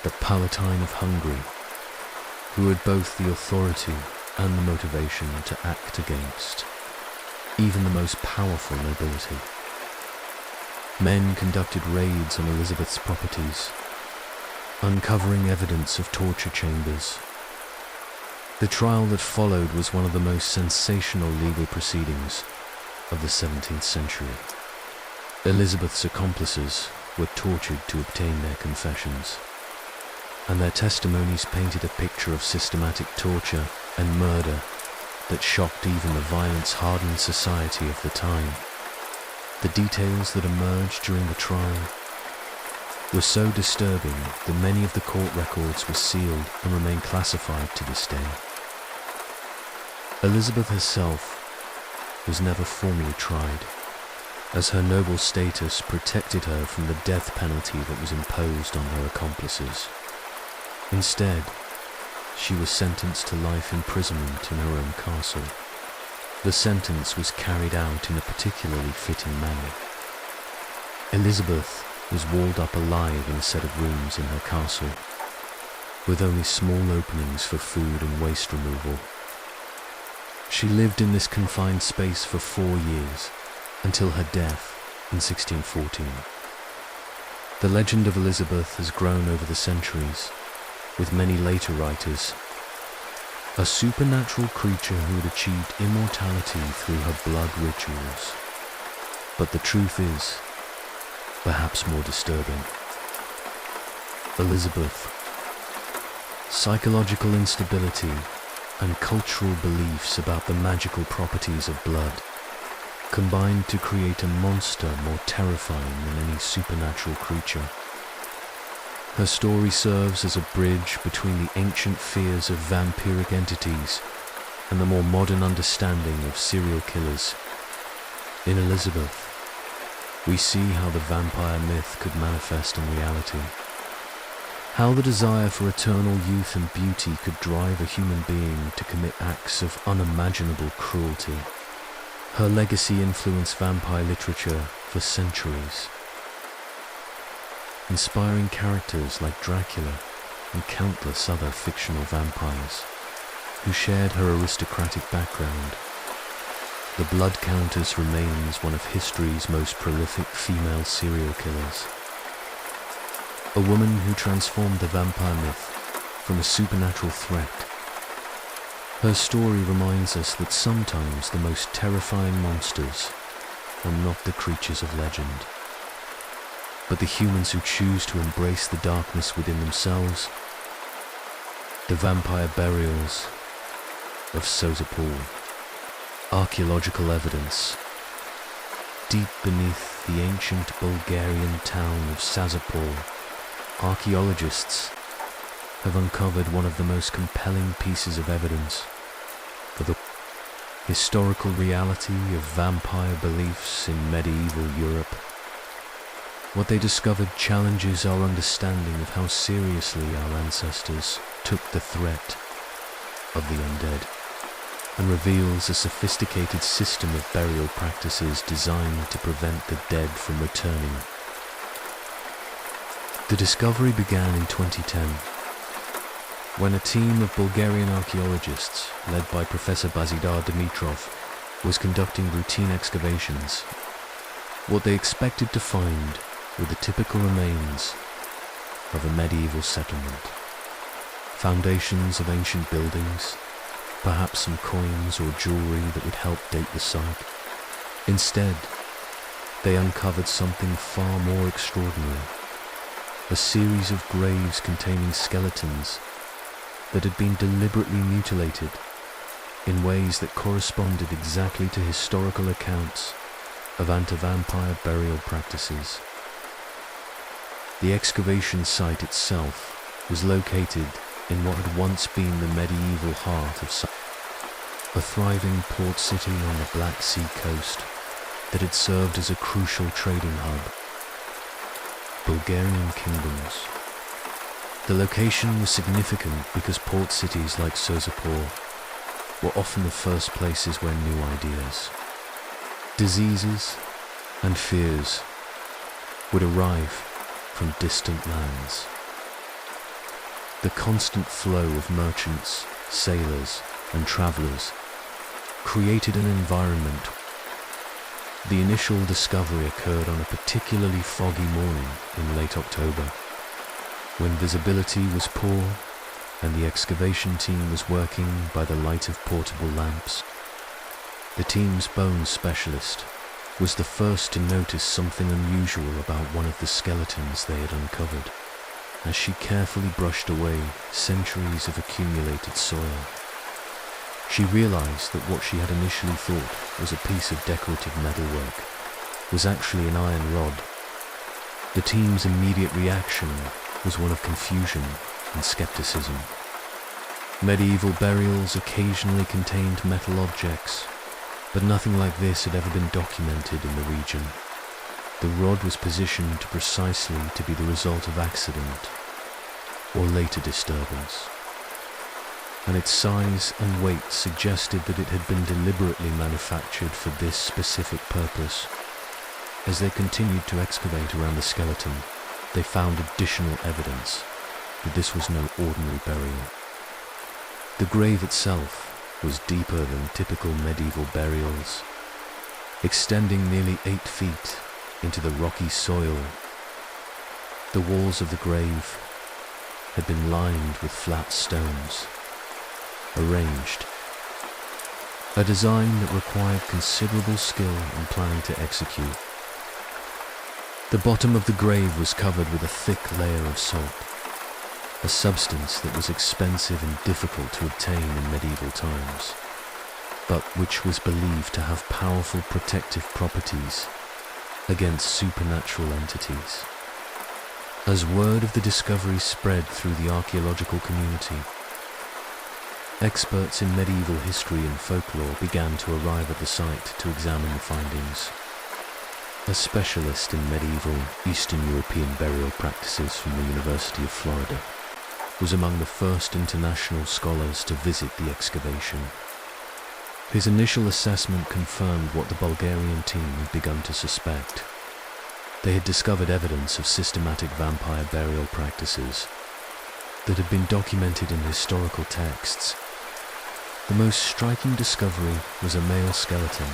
the Palatine of Hungary, who had both the authority and the motivation to act against even the most powerful nobility. Men conducted raids on Elizabeth's properties, uncovering evidence of torture chambers. The trial that followed was one of the most sensational legal proceedings of the 17th century. Elizabeth's accomplices were tortured to obtain their confessions, and their testimonies painted a picture of systematic torture and murder that shocked even the violence-hardened society of the time. The details that emerged during the trial were so disturbing that many of the court records were sealed and remain classified to this day. Elizabeth herself was never formally tried, as her noble status protected her from the death penalty that was imposed on her accomplices. Instead, she was sentenced to life imprisonment in her own castle. The sentence was carried out in a particularly fitting manner. Elizabeth was walled up alive in a set of rooms in her castle, with only small openings for food and waste removal. She lived in this confined space for 4 years, until her death in 1614. The legend of Elizabeth has grown over the centuries, with many later writers, a supernatural creature who had achieved immortality through her blood rituals. But the truth is, perhaps more disturbing. Elizabeth, psychological instability and cultural beliefs about the magical properties of blood combined to create a monster more terrifying than any supernatural creature. Her story serves as a bridge between the ancient fears of vampiric entities and the more modern understanding of serial killers. In Elizabeth, we see how the vampire myth could manifest in reality, how the desire for eternal youth and beauty could drive a human being to commit acts of unimaginable cruelty. Her legacy influenced vampire literature for centuries, inspiring characters like Dracula and countless other fictional vampires who shared her aristocratic background. The Blood Countess remains one of history's most prolific female serial killers, a woman who transformed the vampire myth from a supernatural threat. Her story reminds us that sometimes the most terrifying monsters are not the creatures of legend, but the humans who choose to embrace the darkness within themselves. The vampire burials of Sozopol. Archaeological evidence. Deep beneath the ancient Bulgarian town of Sozopol, archaeologists have uncovered one of the most compelling pieces of evidence for the historical reality of vampire beliefs in medieval Europe. What they discovered challenges our understanding of how seriously our ancestors took the threat of the undead, and reveals a sophisticated system of burial practices designed to prevent the dead from returning. The discovery began in 2010, when a team of Bulgarian archaeologists, led by Professor Bazidar Dimitrov, was conducting routine excavations. What they expected to find were the typical remains of a medieval settlement. Foundations of ancient buildings, perhaps some coins or jewelry that would help date the site. Instead, they uncovered something far more extraordinary, a series of graves containing skeletons that had been deliberately mutilated in ways that corresponded exactly to historical accounts of anti-vampire burial practices. The excavation site itself was located in what had once been the medieval heart of a thriving port city on the Black Sea coast that had served as a crucial trading hub. Bulgarian kingdoms. The location was significant because port cities like Sozopor were often the first places where new ideas, diseases, and fears would arrive from distant lands. The constant flow of merchants, sailors, and travelers created an environment. The initial discovery occurred on a particularly foggy morning in late October, when visibility was poor and the excavation team was working by the light of portable lamps. The team's bones specialist was the first to notice something unusual about one of the skeletons they had uncovered, as she carefully brushed away centuries of accumulated soil. She realized that what she had initially thought was a piece of decorative metalwork was actually an iron rod. The team's immediate reaction was one of confusion and skepticism. Medieval burials occasionally contained metal objects, but nothing like this had ever been documented in the region. The rod was positioned precisely to be the result of accident or later disturbance, and its size and weight suggested that it had been deliberately manufactured for this specific purpose. As they continued to excavate around the skeleton, they found additional evidence that this was no ordinary burial. The grave itself was deeper than typical medieval burials, extending nearly 8 feet into the rocky soil. The walls of the grave had been lined with flat stones, arranged, a design that required considerable skill and planning to execute. The bottom of the grave was covered with a thick layer of salt, a substance that was expensive and difficult to obtain in medieval times, but which was believed to have powerful protective properties against supernatural entities. As word of the discovery spread through the archaeological community, experts in medieval history and folklore began to arrive at the site to examine the findings. A specialist in medieval Eastern European burial practices from the University of Florida was among the first international scholars to visit the excavation. His initial assessment confirmed what the Bulgarian team had begun to suspect. They had discovered evidence of systematic vampire burial practices that had been documented in historical texts. The most striking discovery was a male skeleton,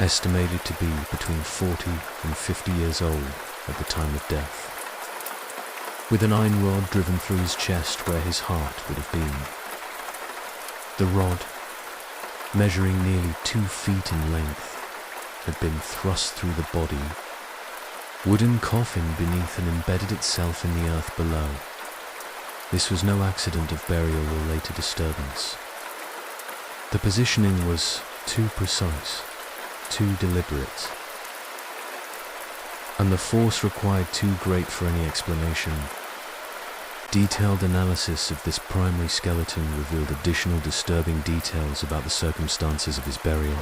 estimated to be between 40 and 50 years old at the time of death, with an iron rod driven through his chest where his heart would have been. The rod, measuring nearly 2 feet in length, had been thrust through the body. Wooden coffin beneath had embedded itself in the earth below. This was no accident of burial or later disturbance. The positioning was too precise, too deliberate, and the force required too great for any explanation. Detailed analysis of this primary skeleton revealed additional disturbing details about the circumstances of his burial.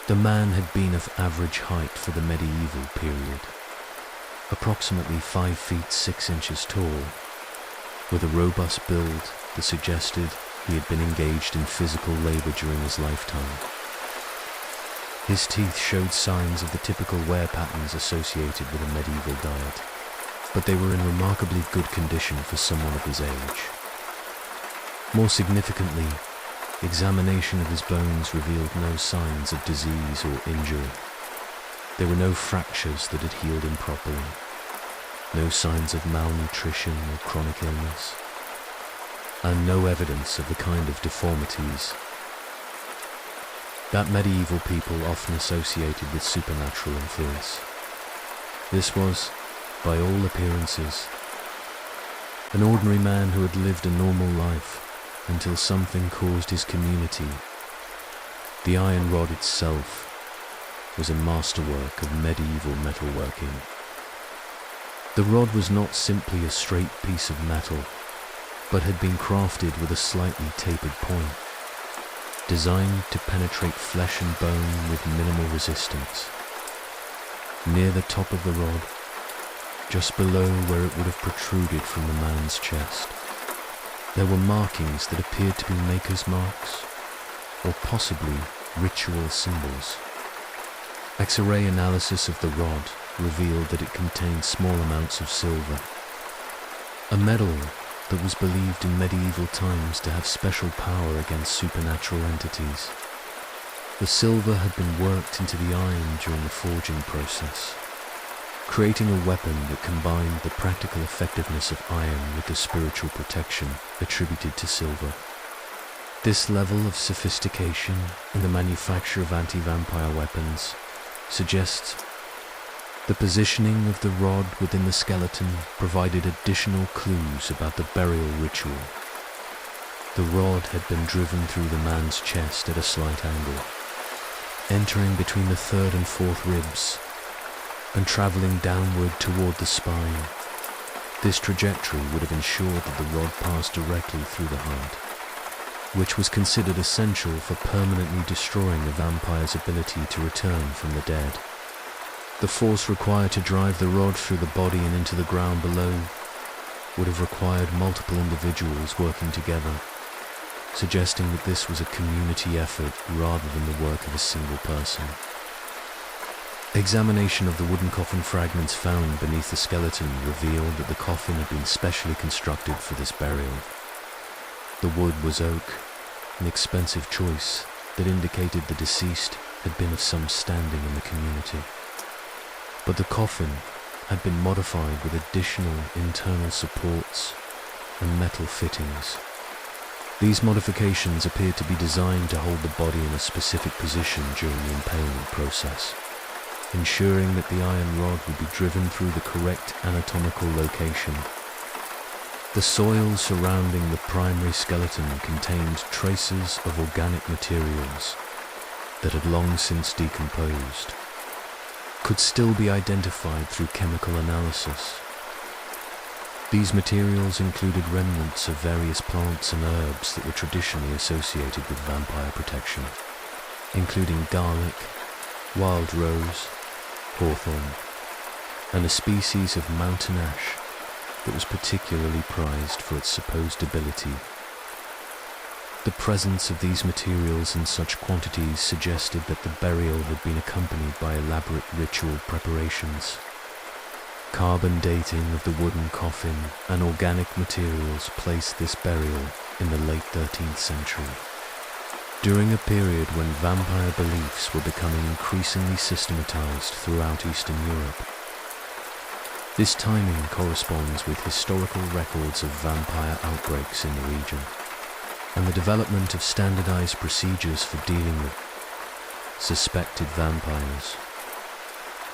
The man had been of average height for the medieval period, approximately 5 feet 6 inches tall, with a robust build that suggested he had been engaged in physical labor during his lifetime. His teeth showed signs of the typical wear patterns associated with a medieval diet, but they were in remarkably good condition for someone of his age. More significantly, examination of his bones revealed no signs of disease or injury. There were no fractures that had healed improperly, no signs of malnutrition or chronic illness, and no evidence of the kind of deformities that medieval people often associated with supernatural influence. This was, by all appearances, an ordinary man who had lived a normal life until something caused his community. The iron rod itself was a masterwork of medieval metalworking. The rod was not simply a straight piece of metal, but had been crafted with a slightly tapered point, designed to penetrate flesh and bone with minimal resistance. Near the top of the rod, just below where it would have protruded from the man's chest, there were markings that appeared to be maker's marks, or possibly ritual symbols. X-ray analysis of the rod revealed that it contained small amounts of silver, a metal that was believed in medieval times to have special power against supernatural entities. The silver had been worked into the iron during the forging process, creating a weapon that combined the practical effectiveness of iron with the spiritual protection attributed to silver. This level of sophistication in the manufacture of anti-vampire weapons suggests the positioning of the rod within the skeleton provided additional clues about the burial ritual. The rod had been driven through the man's chest at a slight angle, entering between the third and fourth ribs and traveling downward toward the spine. This trajectory would have ensured that the rod passed directly through the heart, which was considered essential for permanently destroying a vampire's ability to return from the dead. The force required to drive the rod through the body and into the ground below would have required multiple individuals working together, suggesting that this was a community effort rather than the work of a single person. Examination of the wooden coffin fragments found beneath the skeleton revealed that the coffin had been specially constructed for this burial. The wood was oak, an expensive choice that indicated the deceased had been of some standing in the community. But the coffin had been modified with additional internal supports and metal fittings. These modifications appeared to be designed to hold the body in a specific position during the impalement process, ensuring that the iron rod would be driven through the correct anatomical location. The soil surrounding the primary skeleton contained traces of organic materials that had long since decomposed, could still be identified through chemical analysis. These materials included remnants of various plants and herbs that were traditionally associated with vampire protection, including garlic, wild rose, hawthorn, and a species of mountain ash that was particularly prized for its supposed ability. The presence of these materials in such quantities suggested that the burial had been accompanied by elaborate ritual preparations. Carbon dating of the wooden coffin and organic materials placed this burial in the late 13th century, during a period when vampire beliefs were becoming increasingly systematized throughout Eastern Europe. This timing corresponds with historical records of vampire outbreaks in the region, and the development of standardized procedures for dealing with suspected vampires.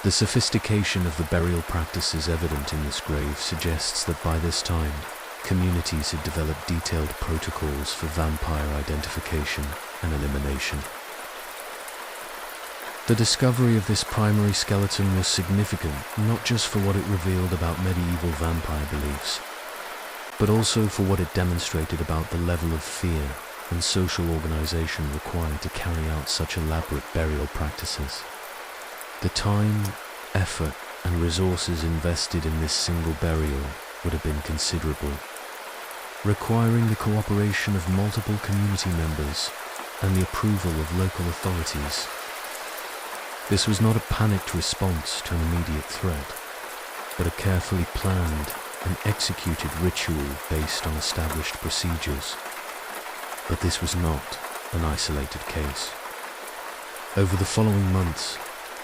The sophistication of the burial practices evident in this grave suggests that by this time, communities had developed detailed protocols for vampire identification and elimination. The discovery of this primary skeleton was significant not just for what it revealed about medieval vampire beliefs, but also for what it demonstrated about the level of fear and social organization required to carry out such elaborate burial practices. The time, effort, and resources invested in this single burial would have been considerable, requiring the cooperation of multiple community members and the approval of local authorities. This was not a panicked response to an immediate threat, but a carefully planned and executed ritual based on established procedures. But this was not an isolated case. Over the following months,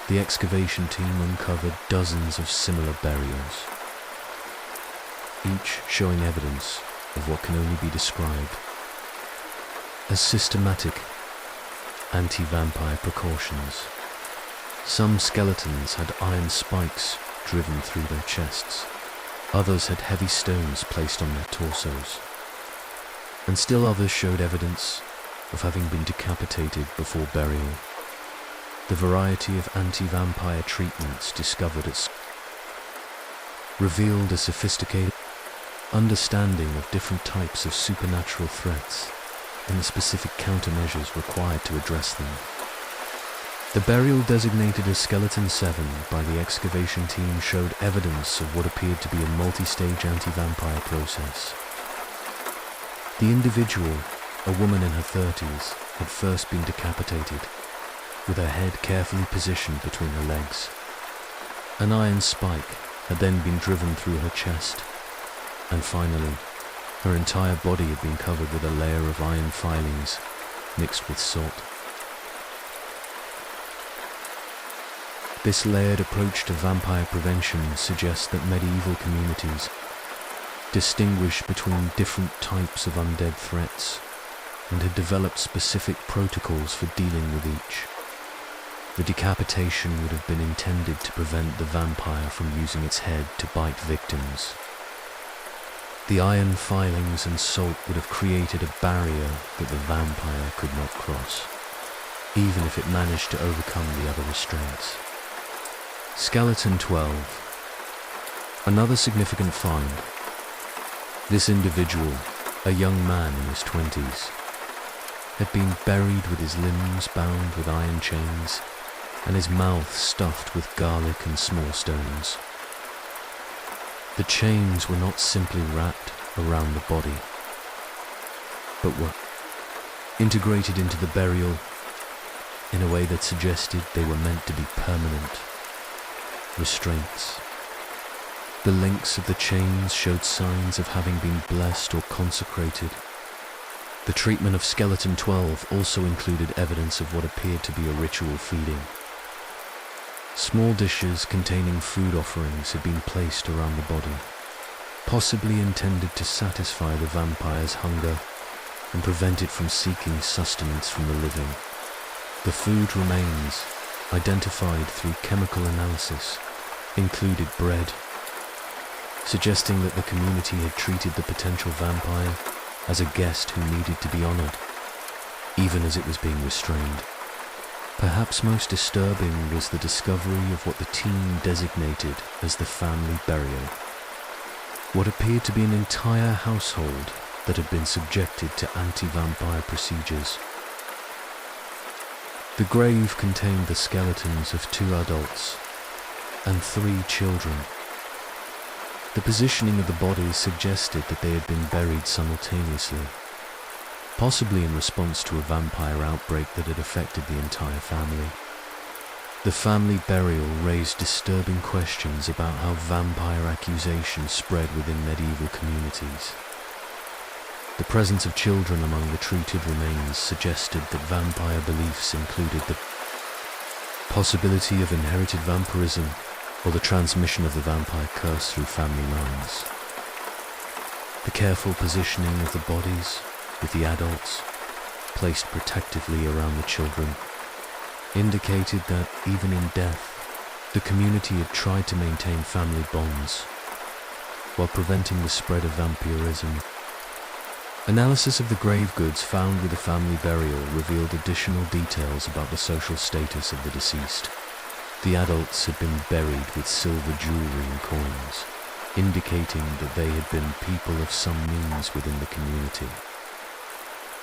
the excavation team uncovered dozens of similar burials, each showing evidence of what can only be described as systematic anti-vampire precautions. Some skeletons had iron spikes driven through their chests. Others had heavy stones placed on their torsos. And still others showed evidence of having been decapitated before burial. The variety of anti-vampire treatments discovered revealed a sophisticated understanding of different types of supernatural threats and the specific countermeasures required to address them. The burial designated as Skeleton 7 by the excavation team showed evidence of what appeared to be a multi-stage anti-vampire process. The individual, a woman in her 30s, had first been decapitated, with her head carefully positioned between her legs. An iron spike had then been driven through her chest, and finally, her entire body had been covered with a layer of iron filings mixed with salt. This layered approach to vampire prevention suggests that medieval communities distinguished between different types of undead threats and had developed specific protocols for dealing with each. The decapitation would have been intended to prevent the vampire from using its head to bite victims. The iron filings and salt would have created a barrier that the vampire could not cross, even if it managed to overcome the other restraints. Skeleton 12. Another significant find. This individual, a young man in his 20s, had been buried with his limbs bound with iron chains and his mouth stuffed with garlic and small stones. The chains were not simply wrapped around the body, but were integrated into the burial in a way that suggested they were meant to be permanent restraints. The links of the chains showed signs of having been blessed or consecrated. The treatment of Skeleton 12 also included evidence of what appeared to be a ritual feeding. Small dishes containing food offerings had been placed around the body, possibly intended to satisfy the vampire's hunger and prevent it from seeking sustenance from the living. The food remains, identified through chemical analysis, included bread, suggesting that the community had treated the potential vampire as a guest who needed to be honored, even as it was being restrained. Perhaps most disturbing was the discovery of what the team designated as the family burial. What appeared to be an entire household that had been subjected to anti-vampire procedures. The grave contained the skeletons of 2 adults and 3 children. The positioning of the bodies suggested that they had been buried simultaneously, possibly in response to a vampire outbreak that had affected the entire family. The family burial raised disturbing questions about how vampire accusations spread within medieval communities. The presence of children among the treated remains suggested that vampire beliefs included the possibility of inherited vampirism or the transmission of the vampire curse through family lines. The careful positioning of the bodies, with the adults placed protectively around the children, indicated that even in death, the community had tried to maintain family bonds while preventing the spread of vampirism. Analysis of the grave goods found with the family burial revealed additional details about the social status of the deceased. The adults had been buried with silver jewelry and coins, indicating that they had been people of some means within the community.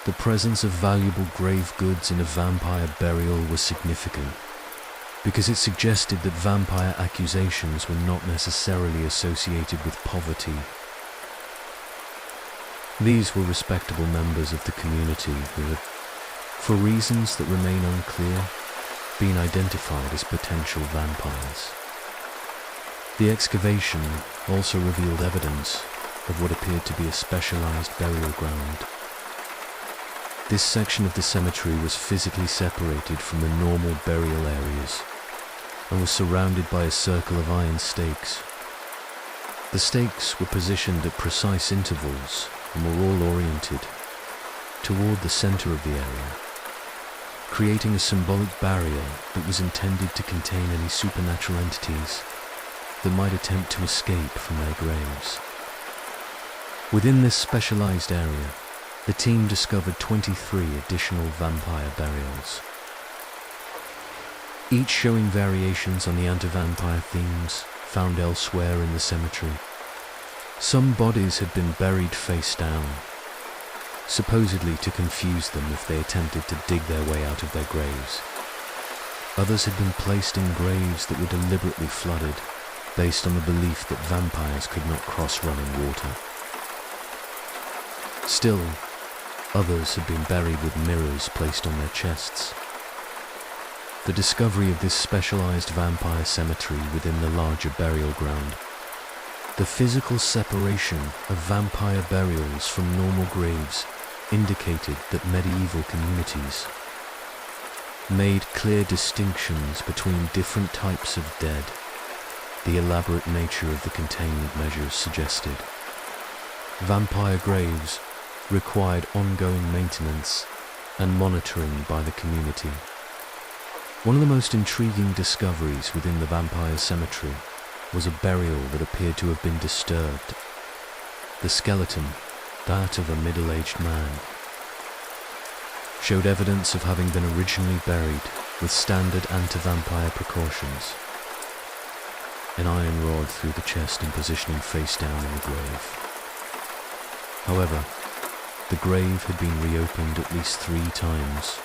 The presence of valuable grave goods in a vampire burial was significant, because it suggested that vampire accusations were not necessarily associated with poverty. These were respectable members of the community who had, for reasons that remain unclear, been identified as potential vampires. The excavation also revealed evidence of what appeared to be a specialized burial ground. This section of the cemetery was physically separated from the normal burial areas and was surrounded by a circle of iron stakes. The stakes were positioned at precise intervals and were all oriented toward the center of the area. creating a symbolic barrier that was intended to contain any supernatural entities that might attempt to escape from their graves. Within this specialized area, the team discovered 23 additional vampire burials, each showing variations on the anti-vampire themes found elsewhere in the cemetery. Some bodies had been buried face down, supposedly to confuse them if they attempted to dig their way out of their graves. Others had been placed in graves that were deliberately flooded, based on the belief that vampires could not cross running water. Still, others had been buried with mirrors placed on their chests. The discovery of this specialized vampire cemetery within the larger burial ground, the physical separation of vampire burials from normal graves, indicated that medieval communities made clear distinctions between different types of dead. The elaborate nature of the containment measures suggested vampire graves required ongoing maintenance and monitoring by the community. One of the most intriguing discoveries within the vampire cemetery was a burial that appeared to have been disturbed. The skeleton, that of a middle-aged man, showed evidence of having been originally buried with standard anti-vampire precautions. An iron rod through the chest and positioning face down in the grave. However, the grave had been reopened at least 3 times,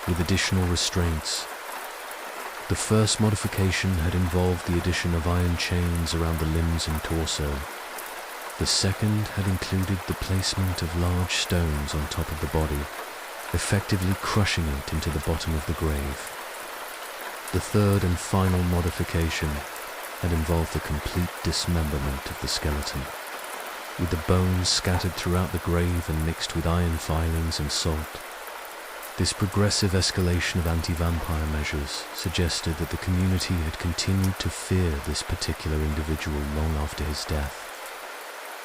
with additional restraints. The first modification had involved the addition of iron chains around the limbs and torso. The second had included the placement of large stones on top of the body, effectively crushing it into the bottom of the grave. The third and final modification had involved the complete dismemberment of the skeleton, with the bones scattered throughout the grave and mixed with iron filings and salt. This progressive escalation of anti-vampire measures suggested that the community had continued to fear this particular individual long after his death.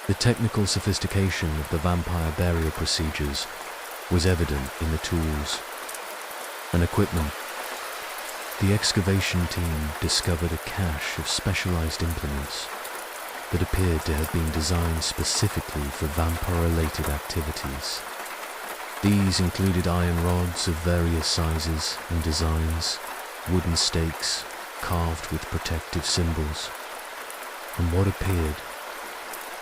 The technical sophistication of the vampire burial procedures was evident in the tools and equipment. The excavation team discovered a cache of specialized implements that appeared to have been designed specifically for vampire-related activities. These included iron rods of various sizes and designs, wooden stakes carved with protective symbols, and what appeared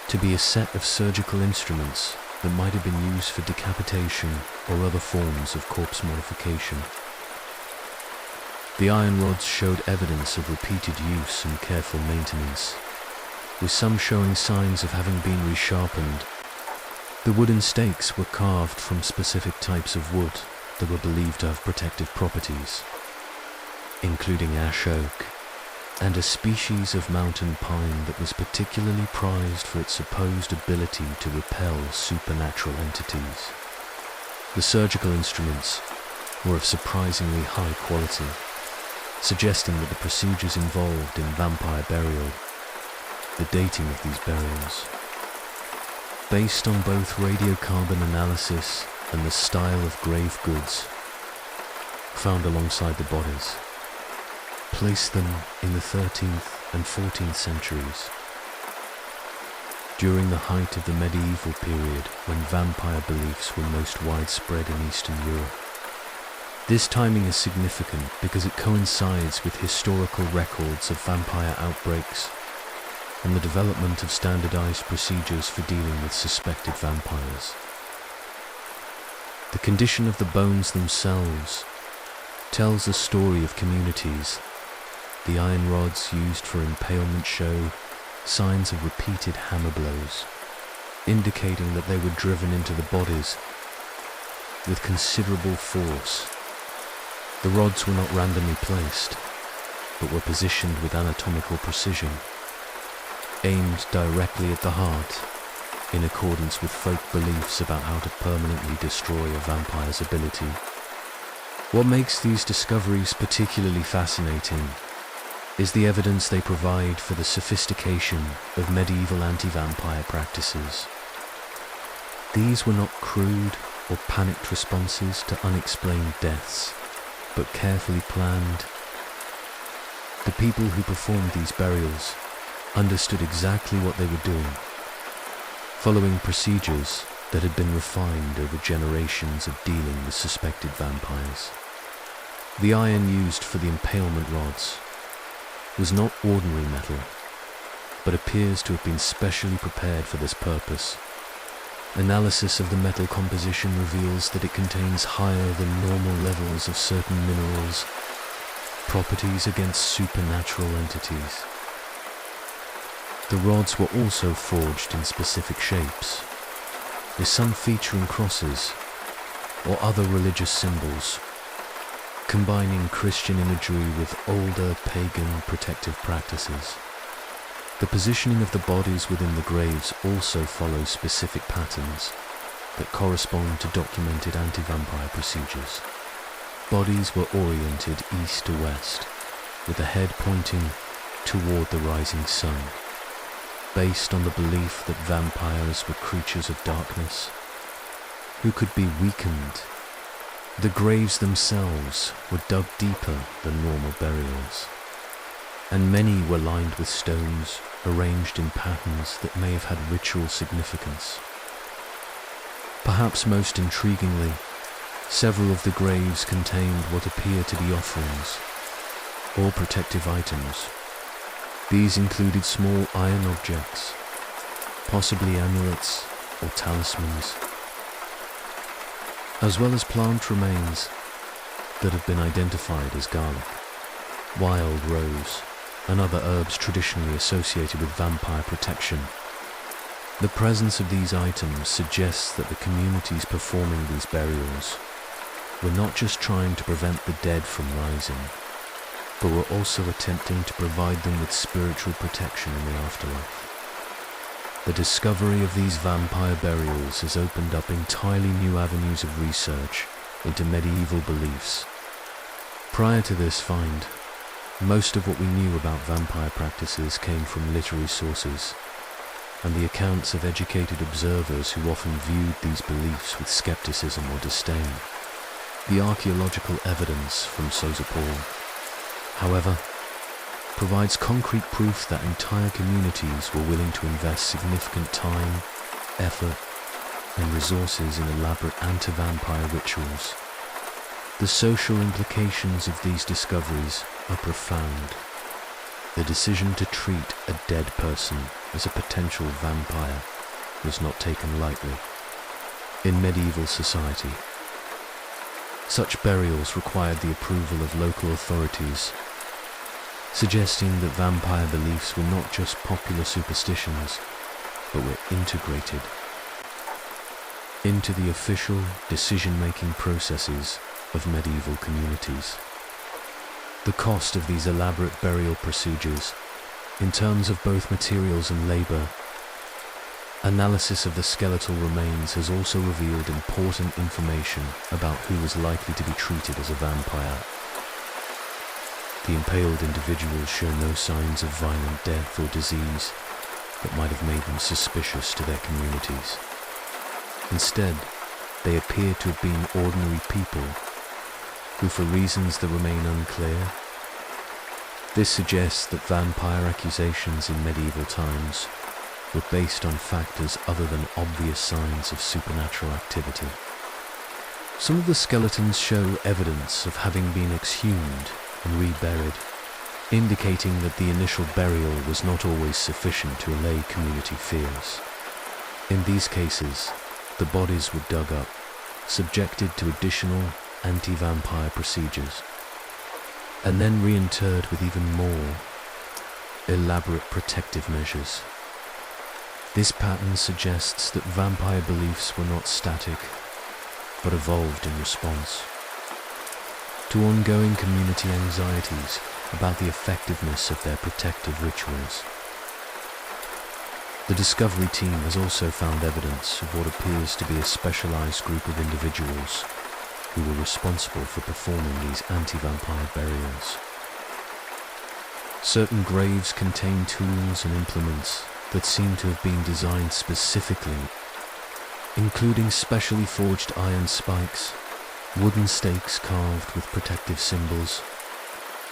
to be a set of surgical instruments that might have been used for decapitation or other forms of corpse modification. The iron rods showed evidence of repeated use and careful maintenance, with some showing signs of having been resharpened. The wooden stakes were carved from specific types of wood that were believed to have protective properties, including ash oak and a species of mountain pine that was particularly prized for its supposed ability to repel supernatural entities. The surgical instruments were of surprisingly high quality, suggesting that the procedures involved in vampire burial, the dating of these burials, based on both radiocarbon analysis and the style of grave goods found alongside the bodies, placed them in the 13th and 14th centuries, during the height of the medieval period when vampire beliefs were most widespread in Eastern Europe. This timing is significant because it coincides with historical records of vampire outbreaks and the development of standardized procedures for dealing with suspected vampires. The condition of the bones themselves tells the story of communities. The iron rods used for impalement show signs of repeated hammer blows, indicating that they were driven into the bodies with considerable force. The rods were not randomly placed, but were positioned with anatomical precision, aimed directly at the heart, in accordance with folk beliefs about how to permanently destroy a vampire's ability. What makes these discoveries particularly fascinating is the evidence they provide for the sophistication of medieval anti-vampire practices. These were not crude or panicked responses to unexplained deaths, but carefully planned. The people who performed these burials understood exactly what they were doing, following procedures that had been refined over generations of dealing with suspected vampires. The iron used for the impalement rods was not ordinary metal, but appears to have been specially prepared for this purpose. Analysis of the metal composition reveals that it contains higher than normal levels of certain minerals, properties against supernatural entities. The rods were also forged in specific shapes, with some featuring crosses or other religious symbols, combining Christian imagery with older pagan protective practices. The positioning of the bodies within the graves also follows specific patterns that correspond to documented anti-vampire procedures. Bodies were oriented east to west, with the head pointing toward the rising sun, based on the belief that vampires were creatures of darkness who could be weakened. The graves themselves were dug deeper than normal burials, and many were lined with stones arranged in patterns that may have had ritual significance. Perhaps most intriguingly, several of the graves contained what appear to be offerings or protective items. These included small iron objects, possibly amulets or talismans, as well as plant remains that have been identified as garlic, wild rose, and other herbs traditionally associated with vampire protection. The presence of these items suggests that the communities performing these burials were not just trying to prevent the dead from rising, but were also attempting to provide them with spiritual protection in the afterlife. The discovery of these vampire burials has opened up entirely new avenues of research into medieval beliefs. Prior to this find, most of what we knew about vampire practices came from literary sources, and the accounts of educated observers who often viewed these beliefs with skepticism or disdain. The archaeological evidence from Sozopol, however, provides concrete proof that entire communities were willing to invest significant time, effort, and resources in elaborate anti-vampire rituals. The social implications of these discoveries are profound. The decision to treat a dead person as a potential vampire was not taken lightly. In medieval society, such burials required the approval of local authorities, suggesting that vampire beliefs were not just popular superstitions, but were integrated into the official decision-making processes of medieval communities. The cost of these elaborate burial procedures, in terms of both materials and labor, analysis of the skeletal remains has also revealed important information about who was likely to be treated as a vampire. The impaled individuals show no signs of violent death or disease that might have made them suspicious to their communities. Instead, they appear to have been ordinary people who, for reasons that remain unclear, this suggests that vampire accusations in medieval times were based on factors other than obvious signs of supernatural activity. Some of the skeletons show evidence of having been exhumed and reburied, indicating that the initial burial was not always sufficient to allay community fears. In these cases, the bodies were dug up, subjected to additional anti-vampire procedures, and then reinterred with even more elaborate protective measures. This pattern suggests that vampire beliefs were not static, but evolved in response to ongoing community anxieties about the effectiveness of their protective rituals. The discovery team has also found evidence of what appears to be a specialized group of individuals who were responsible for performing these anti-vampire burials. Certain graves contain tools and implements that seem to have been designed specifically including specially forged iron spikes, wooden stakes carved with protective symbols,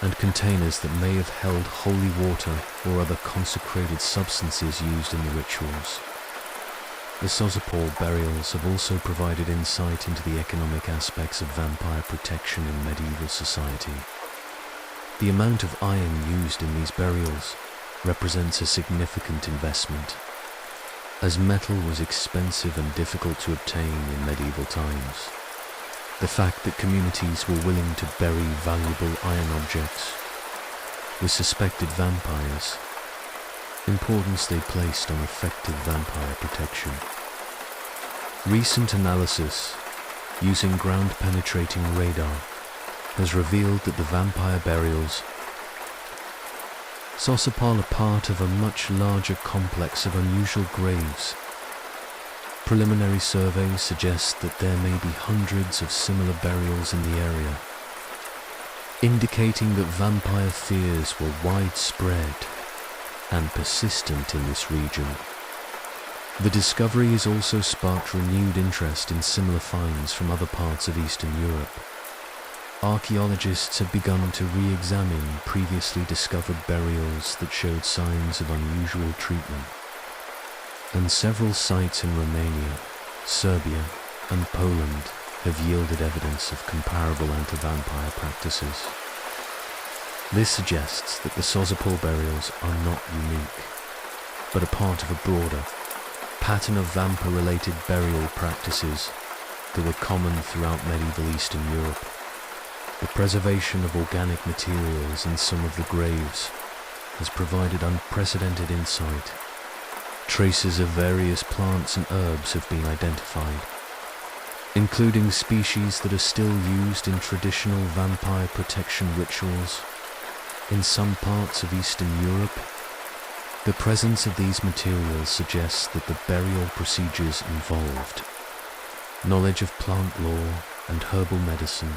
and containers that may have held holy water or other consecrated substances used in the rituals. The Sozopol burials have also provided insight into the economic aspects of vampire protection in medieval society. The amount of iron used in these burials represents a significant investment, as metal was expensive and difficult to obtain in medieval times. The fact that communities were willing to bury valuable iron objects with suspected vampires, importance they placed on effective vampire protection. Recent analysis using ground-penetrating radar has revealed that the vampire burials Sozopol are part of a much larger complex of unusual graves. Preliminary surveys suggest that there may be hundreds of similar burials in the area, indicating that vampire fears were widespread and persistent in this region. The discovery has also sparked renewed interest in similar finds from other parts of Eastern Europe. Archaeologists have begun to re-examine previously discovered burials that showed signs of unusual treatment, and several sites in Romania, Serbia, and Poland have yielded evidence of comparable anti-vampire practices. This suggests that the Sozopol burials are not unique, but a part of a broader pattern of vampire-related burial practices that were common throughout medieval Eastern Europe. The preservation of organic materials in some of the graves has provided unprecedented insight. Traces of various plants and herbs have been identified, including species that are still used in traditional vampire protection rituals in some parts of Eastern Europe. The presence of these materials suggests that the burial procedures involved knowledge of plant lore and herbal medicine.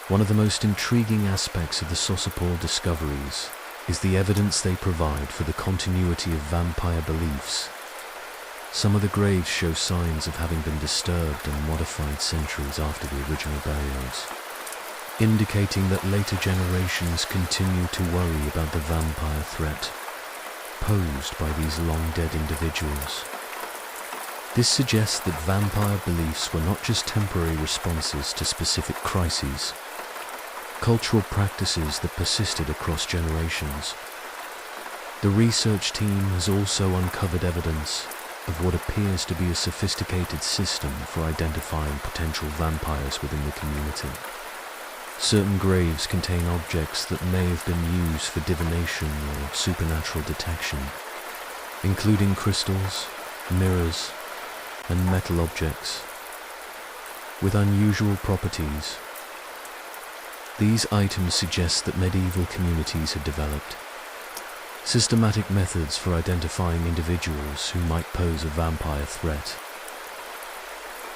One of the most intriguing aspects of the Sozopol discoveries is the evidence they provide for the continuity of vampire beliefs. Some of the graves show signs of having been disturbed and modified centuries after the original burials, indicating that later generations continue to worry about the vampire threat posed by these long-dead individuals. This suggests that vampire beliefs were not just temporary responses to specific crises, cultural practices that persisted across generations. The research team has also uncovered evidence of what appears to be a sophisticated system for identifying potential vampires within the community. Certain graves contain objects that may have been used for divination or supernatural detection, including crystals, mirrors, and metal objects with unusual properties. These items suggest that medieval communities had developed systematic methods for identifying individuals who might pose a vampire threat.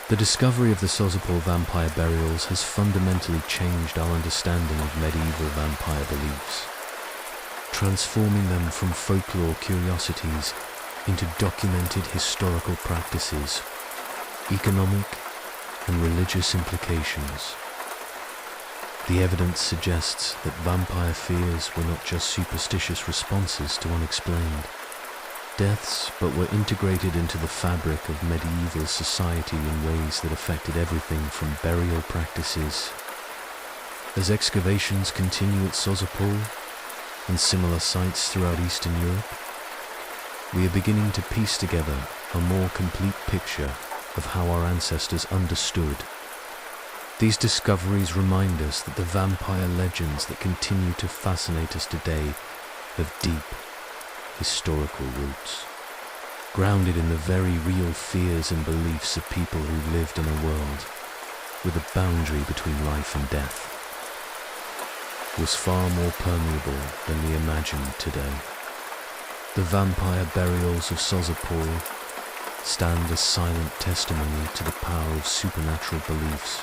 The discovery of the Sozopol vampire burials has fundamentally changed our understanding of medieval vampire beliefs, transforming them from folklore curiosities into documented historical practices, economic and religious implications. The evidence suggests that vampire fears were not just superstitious responses to unexplained deaths, but were integrated into the fabric of medieval society in ways that affected everything from burial practices. As excavations continue at Sozopol and similar sites throughout Eastern Europe, we are beginning to piece together a more complete picture of how our ancestors understood. These discoveries remind us that the vampire legends that continue to fascinate us today have deep historical roots, grounded in the very real fears and beliefs of people who lived in a world where the boundary between life and death was far more permeable than we imagine today. The vampire burials of Sozopol stand as silent testimony to the power of supernatural beliefs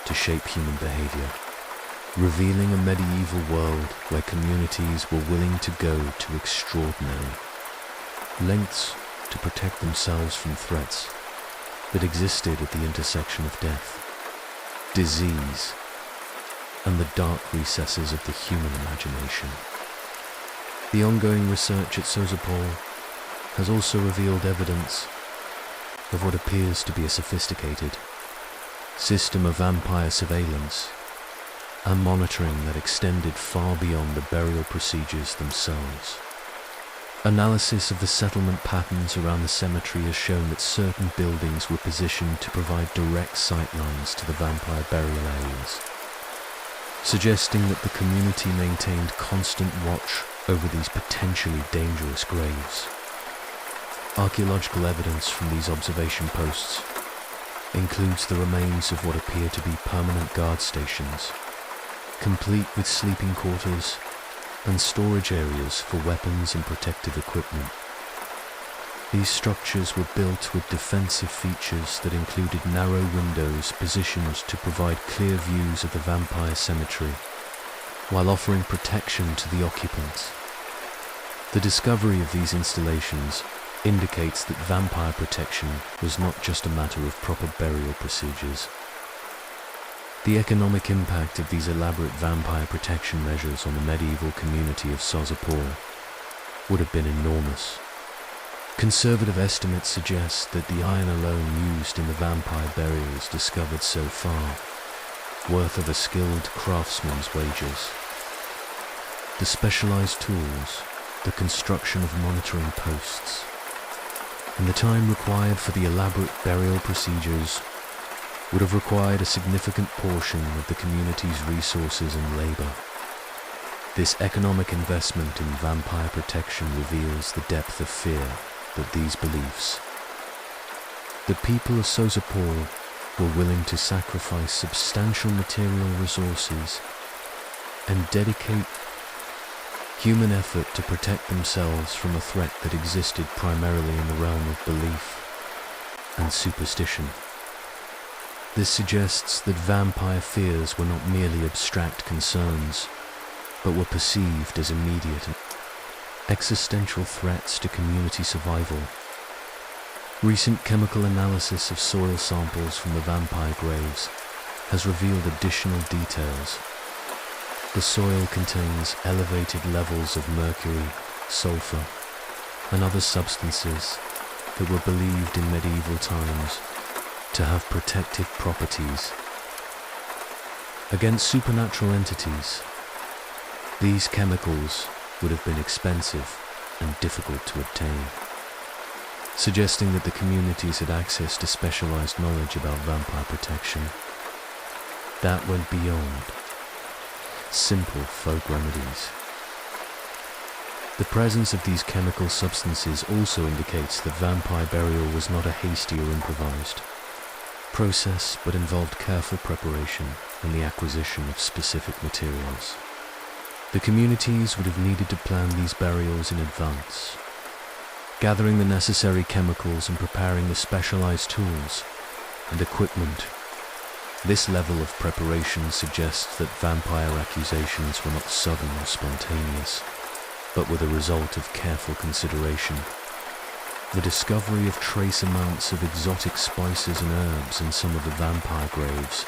to shape human behavior, revealing a medieval world where communities were willing to go to extraordinary lengths to protect themselves from threats that existed at the intersection of death, disease, and the dark recesses of the human imagination. The ongoing research at Sozopol has also revealed evidence of what appears to be a sophisticated system of vampire surveillance and monitoring that extended far beyond the burial procedures themselves. Analysis of the settlement patterns around the cemetery has shown that certain buildings were positioned to provide direct sightlines to the vampire burial areas, suggesting that the community maintained constant watch over these potentially dangerous graves. Archaeological evidence from these observation posts includes the remains of what appear to be permanent guard stations, complete with sleeping quarters and storage areas for weapons and protective equipment. These structures were built with defensive features that included narrow windows positioned to provide clear views of the vampire cemetery, while offering protection to the occupants. The discovery of these installations indicates that vampire protection was not just a matter of proper burial procedures. The economic impact of these elaborate vampire protection measures on the medieval community of Sozopol would have been enormous. Conservative estimates suggest that the iron alone used in the vampire burials discovered so far, worth of a skilled craftsman's wages. The specialized tools, the construction of monitoring posts, and the time required for the elaborate burial procedures would have required a significant portion of the community's resources and labor. This economic investment in vampire protection reveals the depth of fear that these beliefs. The people of Sozopol were willing to sacrifice substantial material resources and dedicate human effort to protect themselves from a threat that existed primarily in the realm of belief and superstition. This suggests that vampire fears were not merely abstract concerns, but were perceived as immediate and existential threats to community survival. Recent chemical analysis of soil samples from the vampire graves has revealed additional details. The soil contains elevated levels of mercury, sulfur, and other substances that were believed in medieval times to have protective properties against supernatural entities. These chemicals would have been expensive and difficult to obtain, suggesting that the communities had access to specialized knowledge about vampire protection that went beyond simple folk remedies. The presence of these chemical substances also indicates that vampire burial was not a hasty or improvised process, but involved careful preparation and the acquisition of specific materials. The communities would have needed to plan these burials in advance, gathering the necessary chemicals and preparing the specialized tools and equipment. This level of preparation suggests that vampire accusations were not sudden or spontaneous, but were the result of careful consideration. The discovery of trace amounts of exotic spices and herbs in some of the vampire graves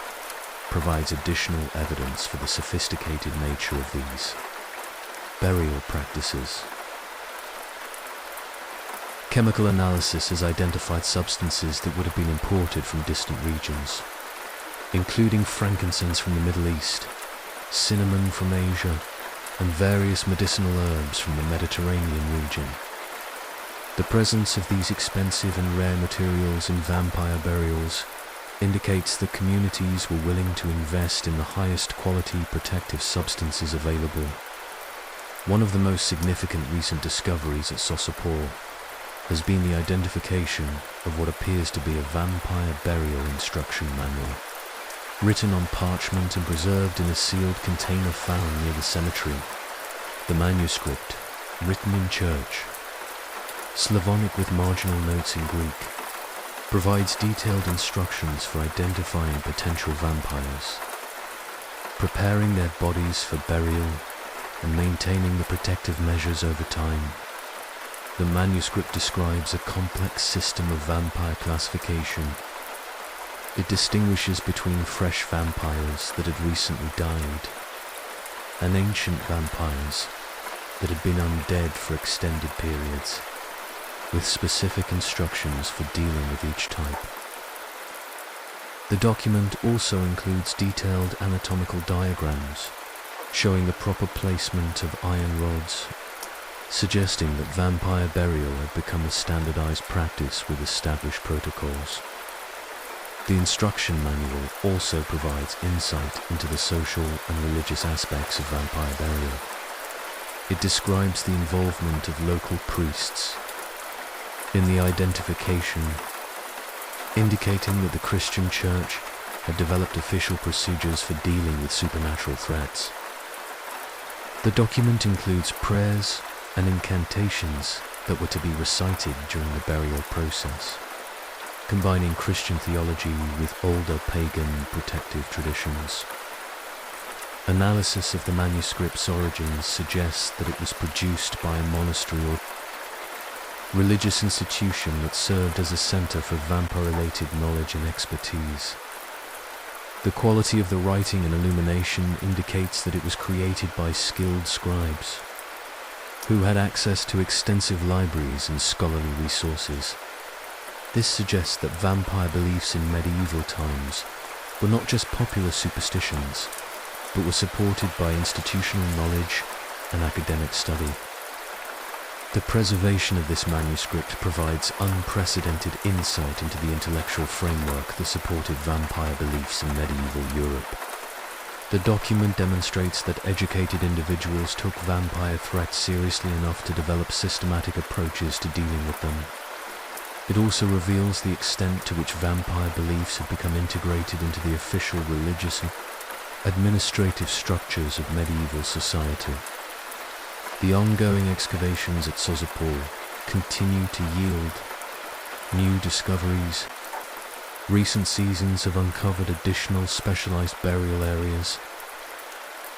provides additional evidence for the sophisticated nature of these burial practices. Chemical analysis has identified substances that would have been imported from distant regions, including frankincense from the Middle East, cinnamon from Asia, and various medicinal herbs from the Mediterranean region. The presence of these expensive and rare materials in vampire burials indicates that communities were willing to invest in the highest quality protective substances available. One of the most significant recent discoveries at Sozopol has been the identification of what appears to be a vampire burial instruction manual, written on parchment and preserved in a sealed container found near the cemetery. The manuscript, written in church, Slavonic with marginal notes in Greek, provides detailed instructions for identifying potential vampires, preparing their bodies for burial, and maintaining the protective measures over time. The manuscript describes a complex system of vampire classification. It distinguishes between fresh vampires that had recently died and ancient vampires that had been undead for extended periods, with specific instructions for dealing with each type. The document also includes detailed anatomical diagrams showing the proper placement of iron rods, suggesting that vampire burial had become a standardized practice with established protocols. The instruction manual also provides insight into the social and religious aspects of vampire burial. It describes the involvement of local priests in the identification, indicating that the Christian Church had developed official procedures for dealing with supernatural threats. The document includes prayers and incantations that were to be recited during the burial process, combining Christian theology with older pagan protective traditions. Analysis of the manuscript's origins suggests that it was produced by a monastery or religious institution that served as a center for vampire-related knowledge and expertise. The quality of the writing and illumination indicates that it was created by skilled scribes who had access to extensive libraries and scholarly resources. This suggests that vampire beliefs in medieval times were not just popular superstitions, but were supported by institutional knowledge and academic study. The preservation of this manuscript provides unprecedented insight into the intellectual framework that supported vampire beliefs in medieval Europe. The document demonstrates that educated individuals took vampire threats seriously enough to develop systematic approaches to dealing with them. It also reveals the extent to which vampire beliefs had become integrated into the official religious and administrative structures of medieval society. The ongoing excavations at Sozopol continue to yield new discoveries. Recent seasons have uncovered additional specialized burial areas,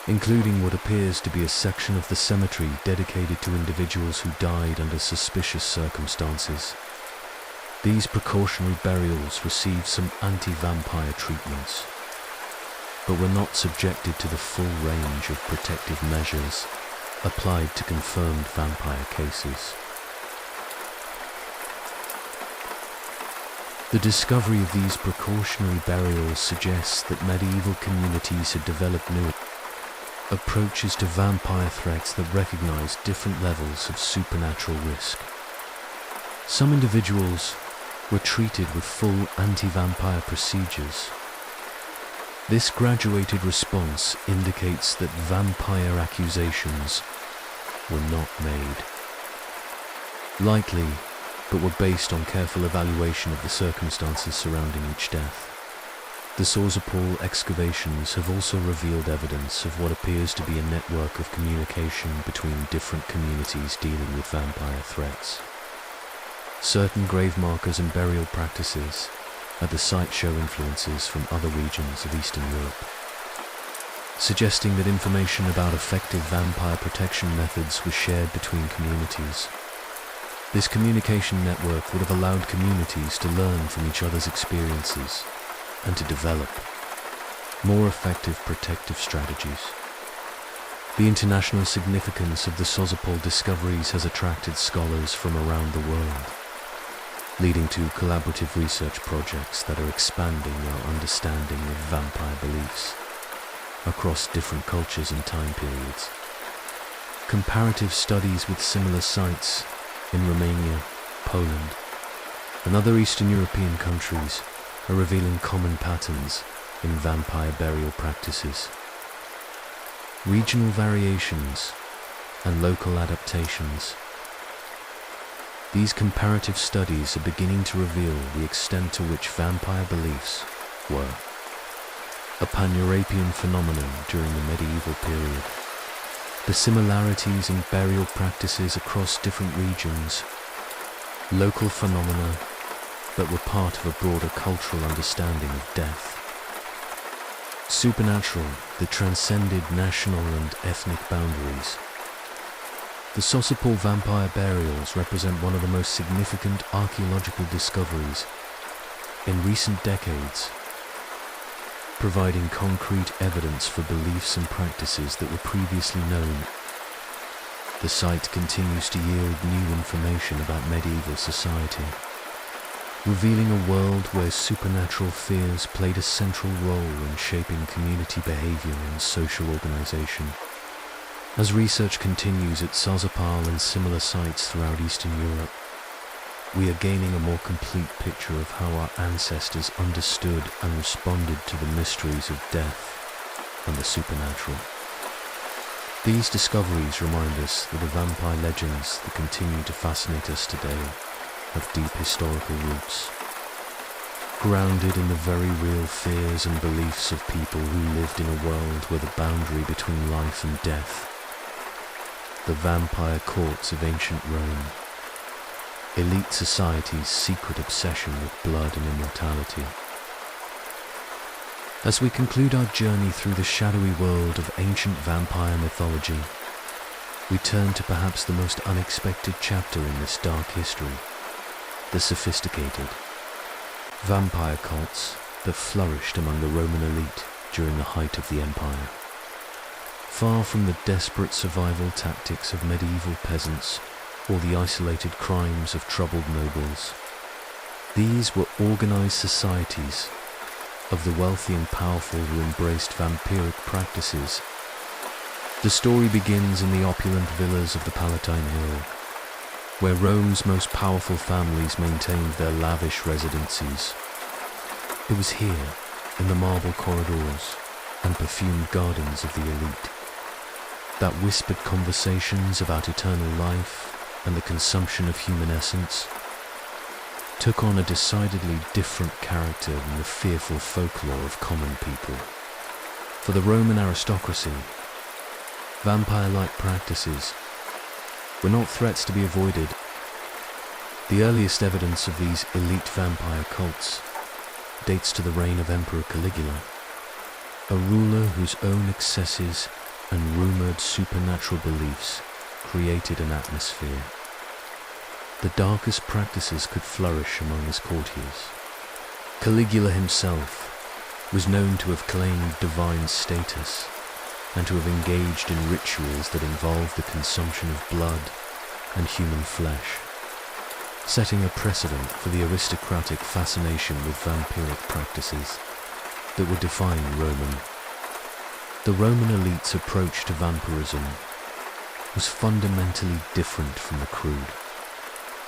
including what appears to be a section of the cemetery dedicated to individuals who died under suspicious circumstances. These precautionary burials received some anti-vampire treatments, but were not subjected to the full range of protective measures applied to confirmed vampire cases. The discovery of these precautionary burials suggests that medieval communities had developed new approaches to vampire threats that recognize different levels of supernatural risk. Some individuals were treated with full anti-vampire procedures. This graduated response indicates that vampire accusations were not made lightly, but were based on careful evaluation of the circumstances surrounding each death. The Sozopol excavations have also revealed evidence of what appears to be a network of communication between different communities dealing with vampire threats. Certain grave markers and burial practices at the site show influences from other regions of Eastern Europe, suggesting that information about effective vampire protection methods was shared between communities. This communication network would have allowed communities to learn from each other's experiences and to develop more effective protective strategies. The international significance of the Sozopol discoveries has attracted scholars from around the world, leading to collaborative research projects that are expanding our understanding of vampire beliefs across different cultures and time periods. Comparative studies with similar sites in Romania, Poland, and other Eastern European countries are revealing common patterns in vampire burial practices. Regional variations and local adaptations. These comparative studies are beginning to reveal the extent to which vampire beliefs were a pan-European phenomenon during the medieval period. The similarities in burial practices across different regions, local phenomena that were part of a broader cultural understanding of death. Supernatural that transcended national and ethnic boundaries. The Sosopol vampire burials represent one of the most significant archaeological discoveries in recent decades, providing concrete evidence for beliefs and practices that were previously known. The site continues to yield new information about medieval society, revealing a world where supernatural fears played a central role in shaping community behavior and social organization. As research continues at Sosopol and similar sites throughout Eastern Europe, we are gaining a more complete picture of how our ancestors understood and responded to the mysteries of death and the supernatural. These discoveries remind us that the vampire legends that continue to fascinate us today have deep historical roots, grounded in the very real fears and beliefs of people who lived in a world where the boundary between life and death, the vampire courts of ancient Rome, elite society's secret obsession with blood and immortality. As we conclude our journey through the shadowy world of ancient vampire mythology, we turn to perhaps the most unexpected chapter in this dark history, the sophisticated vampire cults that flourished among the Roman elite during the height of the empire. Far from the desperate survival tactics of medieval peasants or the isolated crimes of troubled nobles, these were organized societies of the wealthy and powerful who embraced vampiric practices. The story begins in the opulent villas of the Palatine Hill, where Rome's most powerful families maintained their lavish residencies. It was here, in the marble corridors and perfumed gardens of the elite, that whispered conversations about eternal life and the consumption of human essence took on a decidedly different character than the fearful folklore of common people. For the Roman aristocracy, vampire-like practices were not threats to be avoided. The earliest evidence of these elite vampire cults dates to the reign of Emperor Caligula, a ruler whose own excesses and rumored supernatural beliefs created an atmosphere. The darkest practices could flourish among his courtiers. Caligula himself was known to have claimed divine status and to have engaged in rituals that involved the consumption of blood and human flesh, setting a precedent for the aristocratic fascination with vampiric practices that would define Roman. The Roman elite's approach to vampirism was fundamentally different from the crude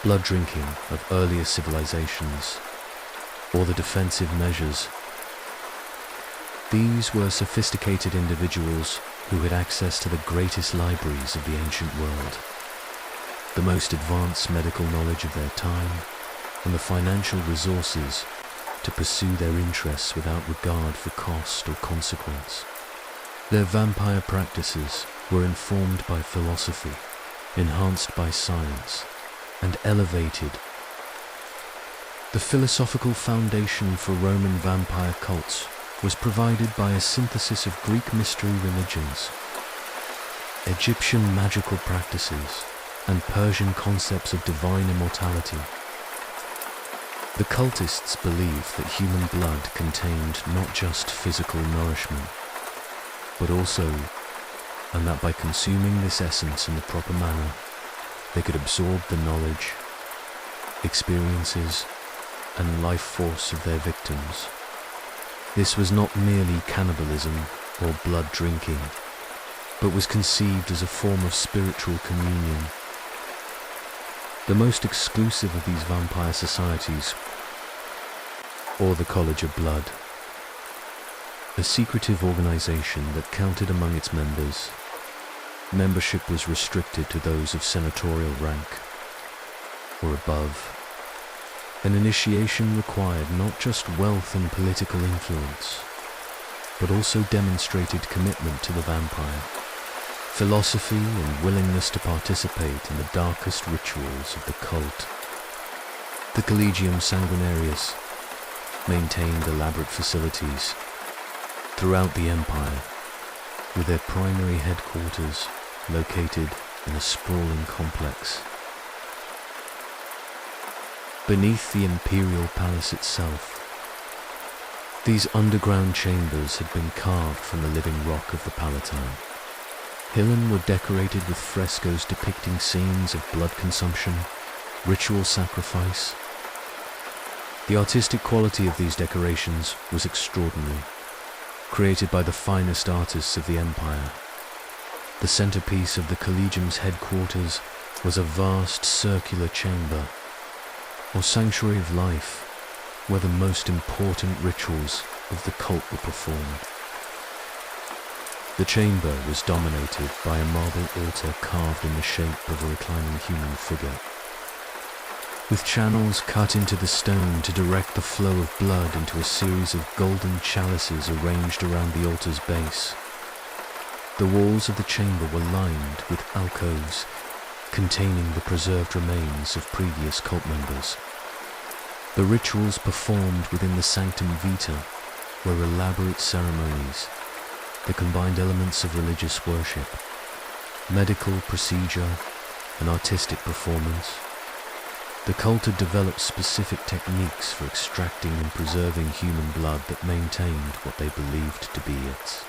blood drinking of earlier civilizations or the defensive measures. These were sophisticated individuals who had access to the greatest libraries of the ancient world, the most advanced medical knowledge of their time, and the financial resources to pursue their interests without regard for cost or consequence. Their vampire practices were informed by philosophy, enhanced by science, and elevated. The philosophical foundation for Roman vampire cults was provided by a synthesis of Greek mystery religions, Egyptian magical practices, and Persian concepts of divine immortality. The cultists believed that human blood contained not just physical nourishment, but also, and that by consuming this essence in the proper manner, they could absorb the knowledge, experiences, and life force of their victims. This was not merely cannibalism or blood drinking, but was conceived as a form of spiritual communion. The most exclusive of these vampire societies, or the College of Blood, a secretive organization that counted among its members. Membership was restricted to those of senatorial rank or above. An initiation required not just wealth and political influence, but also demonstrated commitment to the vampire, philosophy and willingness to participate in the darkest rituals of the cult. The Collegium Sanguinarius maintained elaborate facilities throughout the empire, with their primary headquarters located in a sprawling complex. Beneath the imperial palace itself, these underground chambers had been carved from the living rock of the Palatine. Hillen were decorated with frescoes depicting scenes of blood consumption, ritual sacrifice. The artistic quality of these decorations was extraordinary, created by the finest artists of the empire. The centerpiece of the Collegium's headquarters was a vast circular chamber, or sanctuary of life, where the most important rituals of the cult were performed. The chamber was dominated by a marble altar carved in the shape of a reclining human figure, with channels cut into the stone to direct the flow of blood into a series of golden chalices arranged around the altar's base. The walls of the chamber were lined with alcoves containing the preserved remains of previous cult members. The rituals performed within the Sanctum Vitae were elaborate ceremonies that combined elements of religious worship, medical procedure, and artistic performance. The cult had developed specific techniques for extracting and preserving human blood that maintained what they believed to be its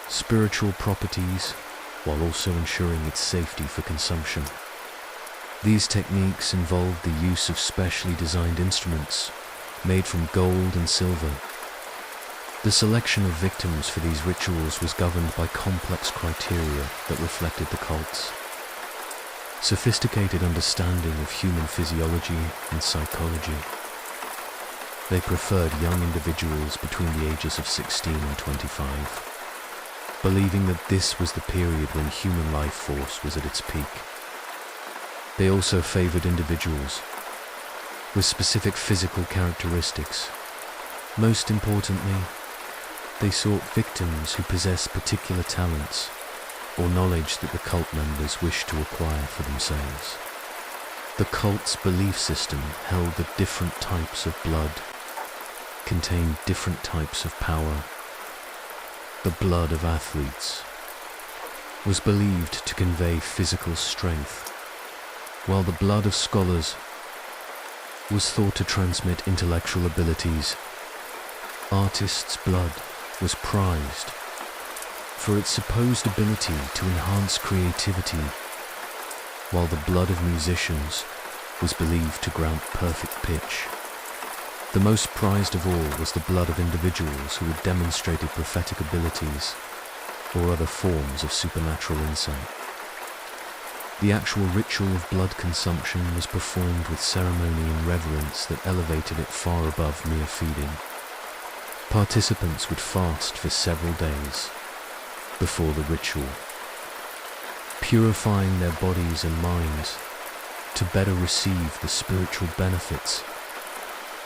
spiritual properties, while also ensuring its safety for consumption. These techniques involved the use of specially designed instruments made from gold and silver. The selection of victims for these rituals was governed by complex criteria that reflected the cult's sophisticated understanding of human physiology and psychology. They preferred young individuals between the ages of 16 and 25, believing that this was the period when human life force was at its peak. They also favored individuals with specific physical characteristics. Most importantly, they sought victims who possessed particular talents or knowledge that the cult members wished to acquire for themselves. The cult's belief system held that different types of blood contained different types of power. The blood of athletes was believed to convey physical strength, while the blood of scholars was thought to transmit intellectual abilities. Artists' blood was prized for its supposed ability to enhance creativity, while the blood of musicians was believed to grant perfect pitch. The most prized of all was the blood of individuals who had demonstrated prophetic abilities or other forms of supernatural insight. The actual ritual of blood consumption was performed with ceremony and reverence that elevated it far above mere feeding. Participants would fast for several days before the ritual, purifying their bodies and minds to better receive the spiritual benefits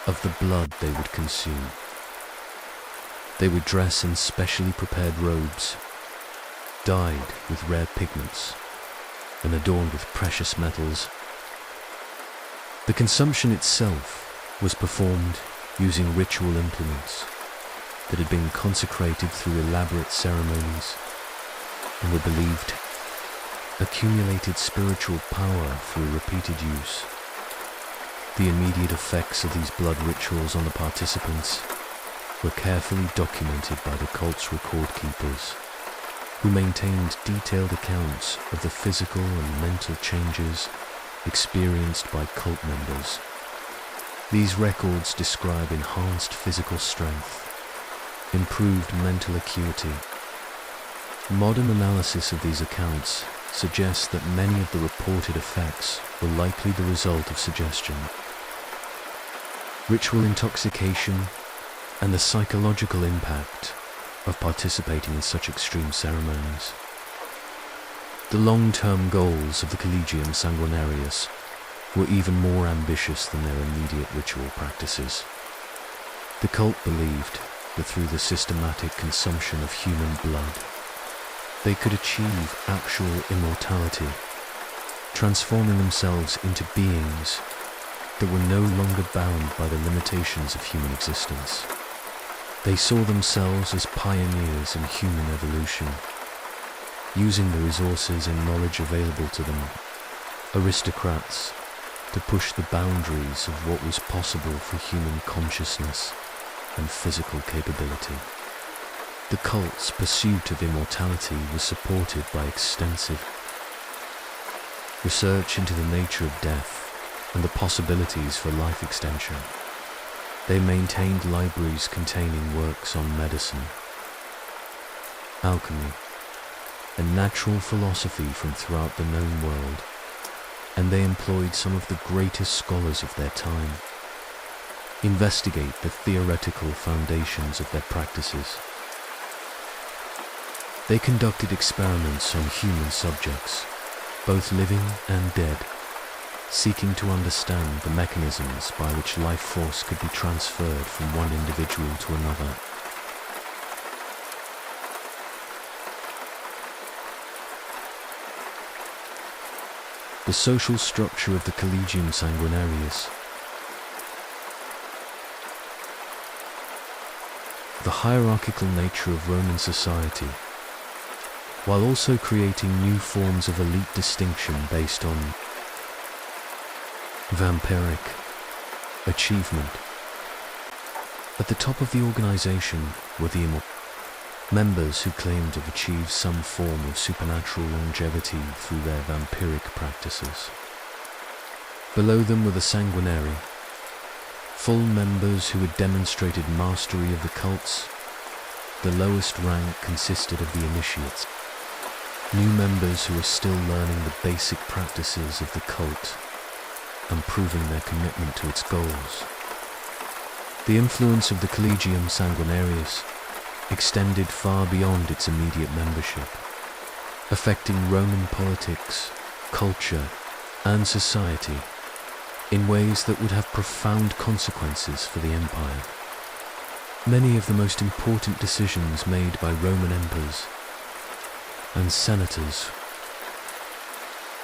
of the blood they would consume. They would dress in specially prepared robes, dyed with rare pigments and adorned with precious metals. The consumption itself was performed using ritual implements that had been consecrated through elaborate ceremonies and were believed accumulated spiritual power through repeated use. The immediate effects of these blood rituals on the participants were carefully documented by the cult's record keepers, who maintained detailed accounts of the physical and mental changes experienced by cult members. These records describe enhanced physical strength, improved mental acuity. Modern analysis of these accounts suggests that many of the reported effects were likely the result of suggestion, ritual intoxication, and the psychological impact of participating in such extreme ceremonies. The long-term goals of the Collegium Sanguinarius were even more ambitious than their immediate ritual practices. The cult believed that through the systematic consumption of human blood, they could achieve actual immortality, transforming themselves into beings that were no longer bound by the limitations of human existence. They saw themselves as pioneers in human evolution, using the resources and knowledge available to them, aristocrats, to push the boundaries of what was possible for human consciousness and physical capability. The cult's pursuit of immortality was supported by extensive research into the nature of death and the possibilities for life extension. They maintained libraries containing works on medicine, alchemy, and natural philosophy from throughout the known world, and they employed some of the greatest scholars of their time. Investigate the theoretical foundations of their practices. They conducted experiments on human subjects, both living and dead, seeking to understand the mechanisms by which life force could be transferred from one individual to another. The social structure of the Collegium Sanguinarius. The hierarchical nature of Roman society, while also creating new forms of elite distinction based on vampiric achievement. At the top of the organization were the members who claimed to have achieved some form of supernatural longevity through their vampiric practices. Below them were the sanguinari, full members who had demonstrated mastery of the cults. The lowest rank consisted of the initiates, new members who were still learning the basic practices of the cult and proving their commitment to its goals. The influence of the Collegium Sanguinarius extended far beyond its immediate membership, affecting Roman politics, culture, and society in ways that would have profound consequences for the empire. Many of the most important decisions made by Roman emperors and senators.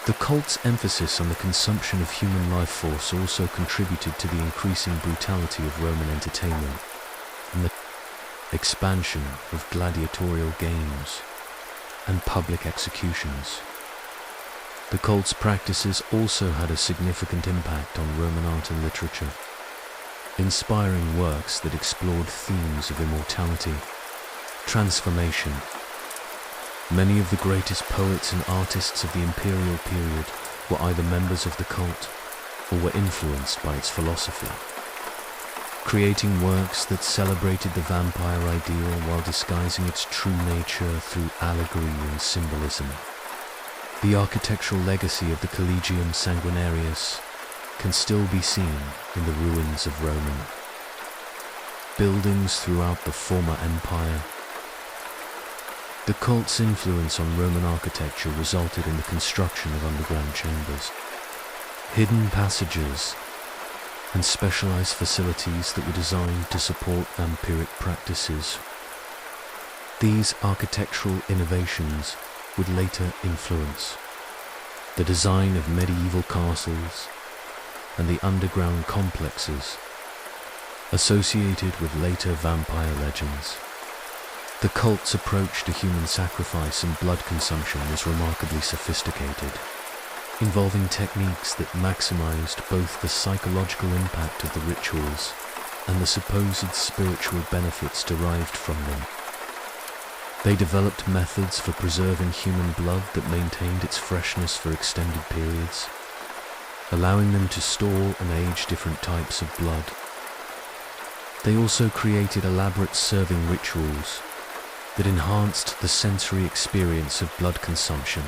The cult's emphasis on the consumption of human life force also contributed to the increasing brutality of Roman entertainment and the expansion of gladiatorial games and public executions. The cult's practices also had a significant impact on Roman art and literature, inspiring works that explored themes of immortality, transformation. Many of the greatest poets and artists of the imperial period were either members of the cult or were influenced by its philosophy, creating works that celebrated the vampire ideal while disguising its true nature through allegory and symbolism. The architectural legacy of the Collegium Sanguinarius can still be seen in the ruins of Rome. Buildings throughout the former empire. The cult's influence on Roman architecture resulted in the construction of underground chambers, hidden passages, and specialized facilities that were designed to support vampiric practices. These architectural innovations would later influence the design of medieval castles and the underground complexes associated with later vampire legends. The cult's approach to human sacrifice and blood consumption was remarkably sophisticated, involving techniques that maximized both the psychological impact of the rituals and the supposed spiritual benefits derived from them. They developed methods for preserving human blood that maintained its freshness for extended periods, allowing them to store and age different types of blood. They also created elaborate serving rituals that enhanced the sensory experience of blood consumption,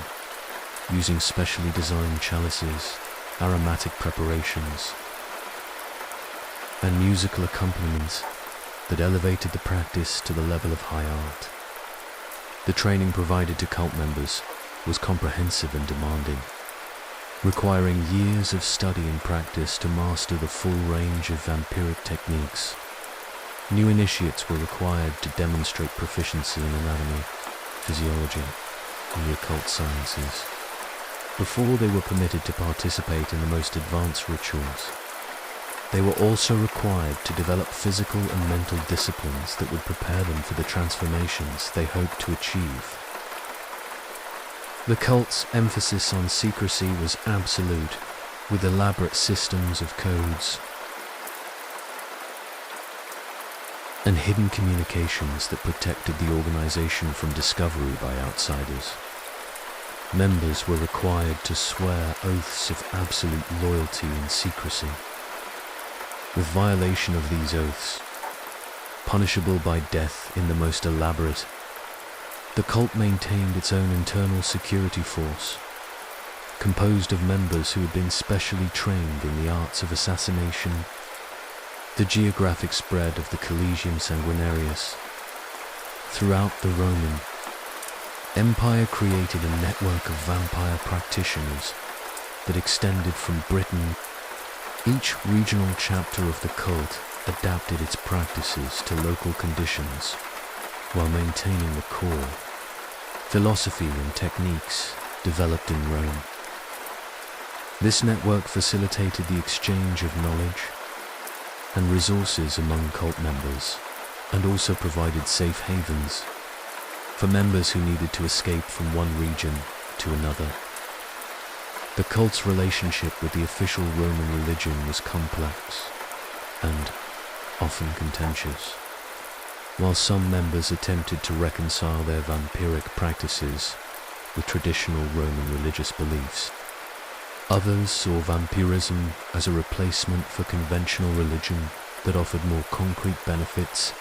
using specially designed chalices, aromatic preparations, and musical accompaniments that elevated the practice to the level of high art. The training provided to cult members was comprehensive and demanding, requiring years of study and practice to master the full range of vampiric techniques. New initiates were required to demonstrate proficiency in anatomy, physiology, and the occult sciences before they were permitted to participate in the most advanced rituals. They were also required to develop physical and mental disciplines that would prepare them for the transformations they hoped to achieve. The cult's emphasis on secrecy was absolute, with elaborate systems of codes and hidden communications that protected the organization from discovery by outsiders. Members were required to swear oaths of absolute loyalty and secrecy, with violation of these oaths punishable by death in the most elaborate. The cult maintained its own internal security force, composed of members who had been specially trained in the arts of assassination. The geographic spread of the Collegium Sanguinarius throughout the Roman Empire created a network of vampire practitioners that extended from Britain. Each regional chapter of the cult adapted its practices to local conditions while maintaining the core philosophy and techniques developed in Rome. This network facilitated the exchange of knowledge and resources among cult members, and also provided safe havens for members who needed to escape from one region to another. The cult's relationship with the official Roman religion was complex and often contentious. While some members attempted to reconcile their vampiric practices with traditional Roman religious beliefs, others saw vampirism as a replacement for conventional religion that offered more concrete benefits.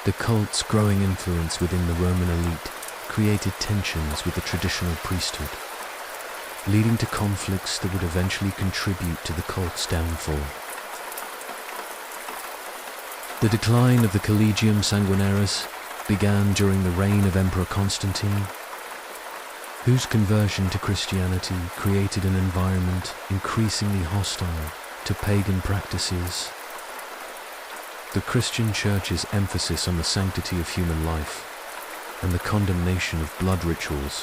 The cult's growing influence within the Roman elite created tensions with the traditional priesthood, leading to conflicts that would eventually contribute to the cult's downfall. The decline of the Collegium Sanguinarius began during the reign of Emperor Constantine, whose conversion to Christianity created an environment increasingly hostile to pagan practices. The Christian Church's emphasis on the sanctity of human life and the condemnation of blood rituals,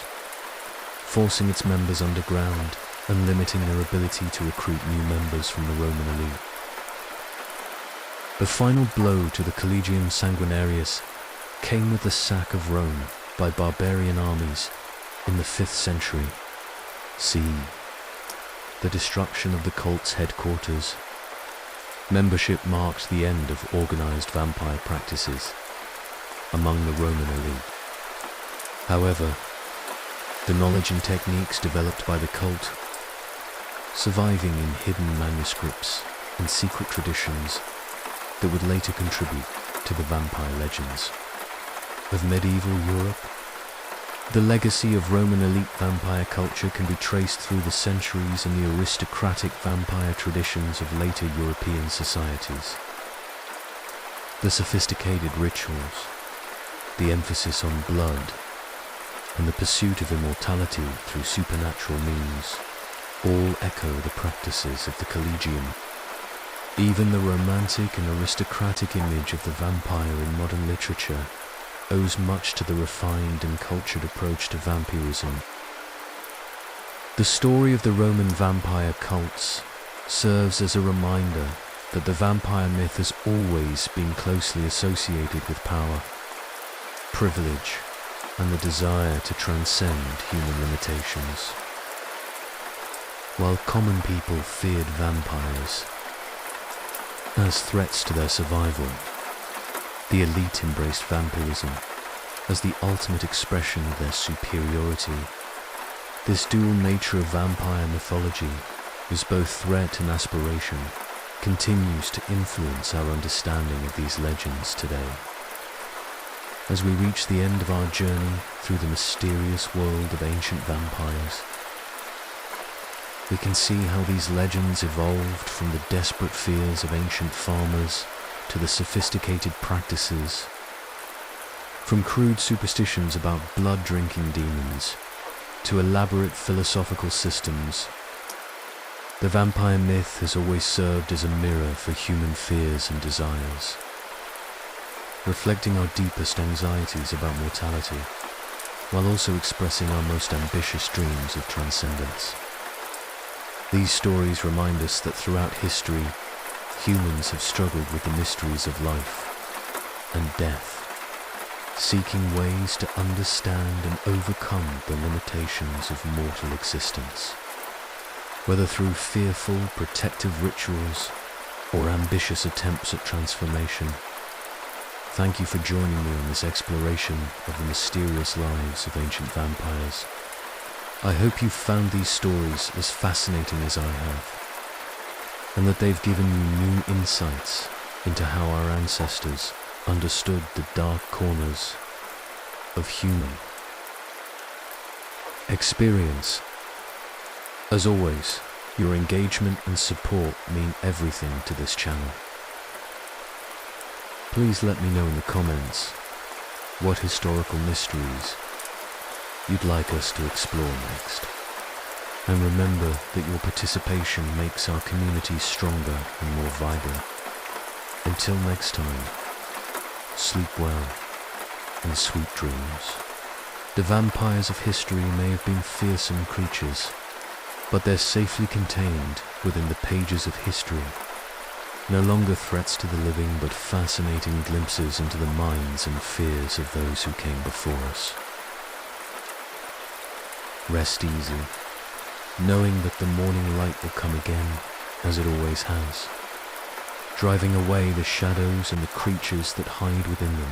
forcing its members underground and limiting their ability to recruit new members from the Roman elite. The final blow to the Collegium Sanguinarius came with the sack of Rome by barbarian armies in the 5th century CE, the destruction of the cult's headquarters. Membership marked the end of organized vampire practices among the Roman elite. However, the knowledge and techniques developed by the cult, surviving in hidden manuscripts and secret traditions that would later contribute to the vampire legends of medieval Europe. The legacy of Roman elite vampire culture can be traced through the centuries in the aristocratic vampire traditions of later European societies. The sophisticated rituals, the emphasis on blood, and the pursuit of immortality through supernatural means all echo the practices of the Collegium. Even the romantic and aristocratic image of the vampire in modern literature owes much to the refined and cultured approach to vampirism. The story of the Roman vampire cults serves as a reminder that the vampire myth has always been closely associated with power, privilege, and the desire to transcend human limitations. While common people feared vampires as threats to their survival, the elite embraced vampirism as the ultimate expression of their superiority. This dual nature of vampire mythology, as both threat and aspiration, continues to influence our understanding of these legends today. As we reach the end of our journey through the mysterious world of ancient vampires, we can see how these legends evolved from the desperate fears of ancient farmers to the sophisticated practices, from crude superstitions about blood-drinking demons to elaborate philosophical systems. The vampire myth has always served as a mirror for human fears and desires, reflecting our deepest anxieties about mortality, while also expressing our most ambitious dreams of transcendence. These stories remind us that throughout history, humans have struggled with the mysteries of life and death, seeking ways to understand and overcome the limitations of mortal existence. Whether through fearful, protective rituals or ambitious attempts at transformation, thank you for joining me on this exploration of the mysterious lives of ancient vampires. I hope you've found these stories as fascinating as I have, and that they've given you new insights into how our ancestors understood the dark corners of human experience. As always, your engagement and support mean everything to this channel. Please let me know in the comments what historical mysteries you'd like us to explore next. And remember that your participation makes our community stronger and more vibrant. Until next time, sleep well and sweet dreams. The vampires of history may have been fearsome creatures, but they're safely contained within the pages of history. No longer threats to the living, but fascinating glimpses into the minds and fears of those who came before us. Rest easy, knowing that the morning light will come again, as it always has, driving away the shadows and the creatures that hide within them.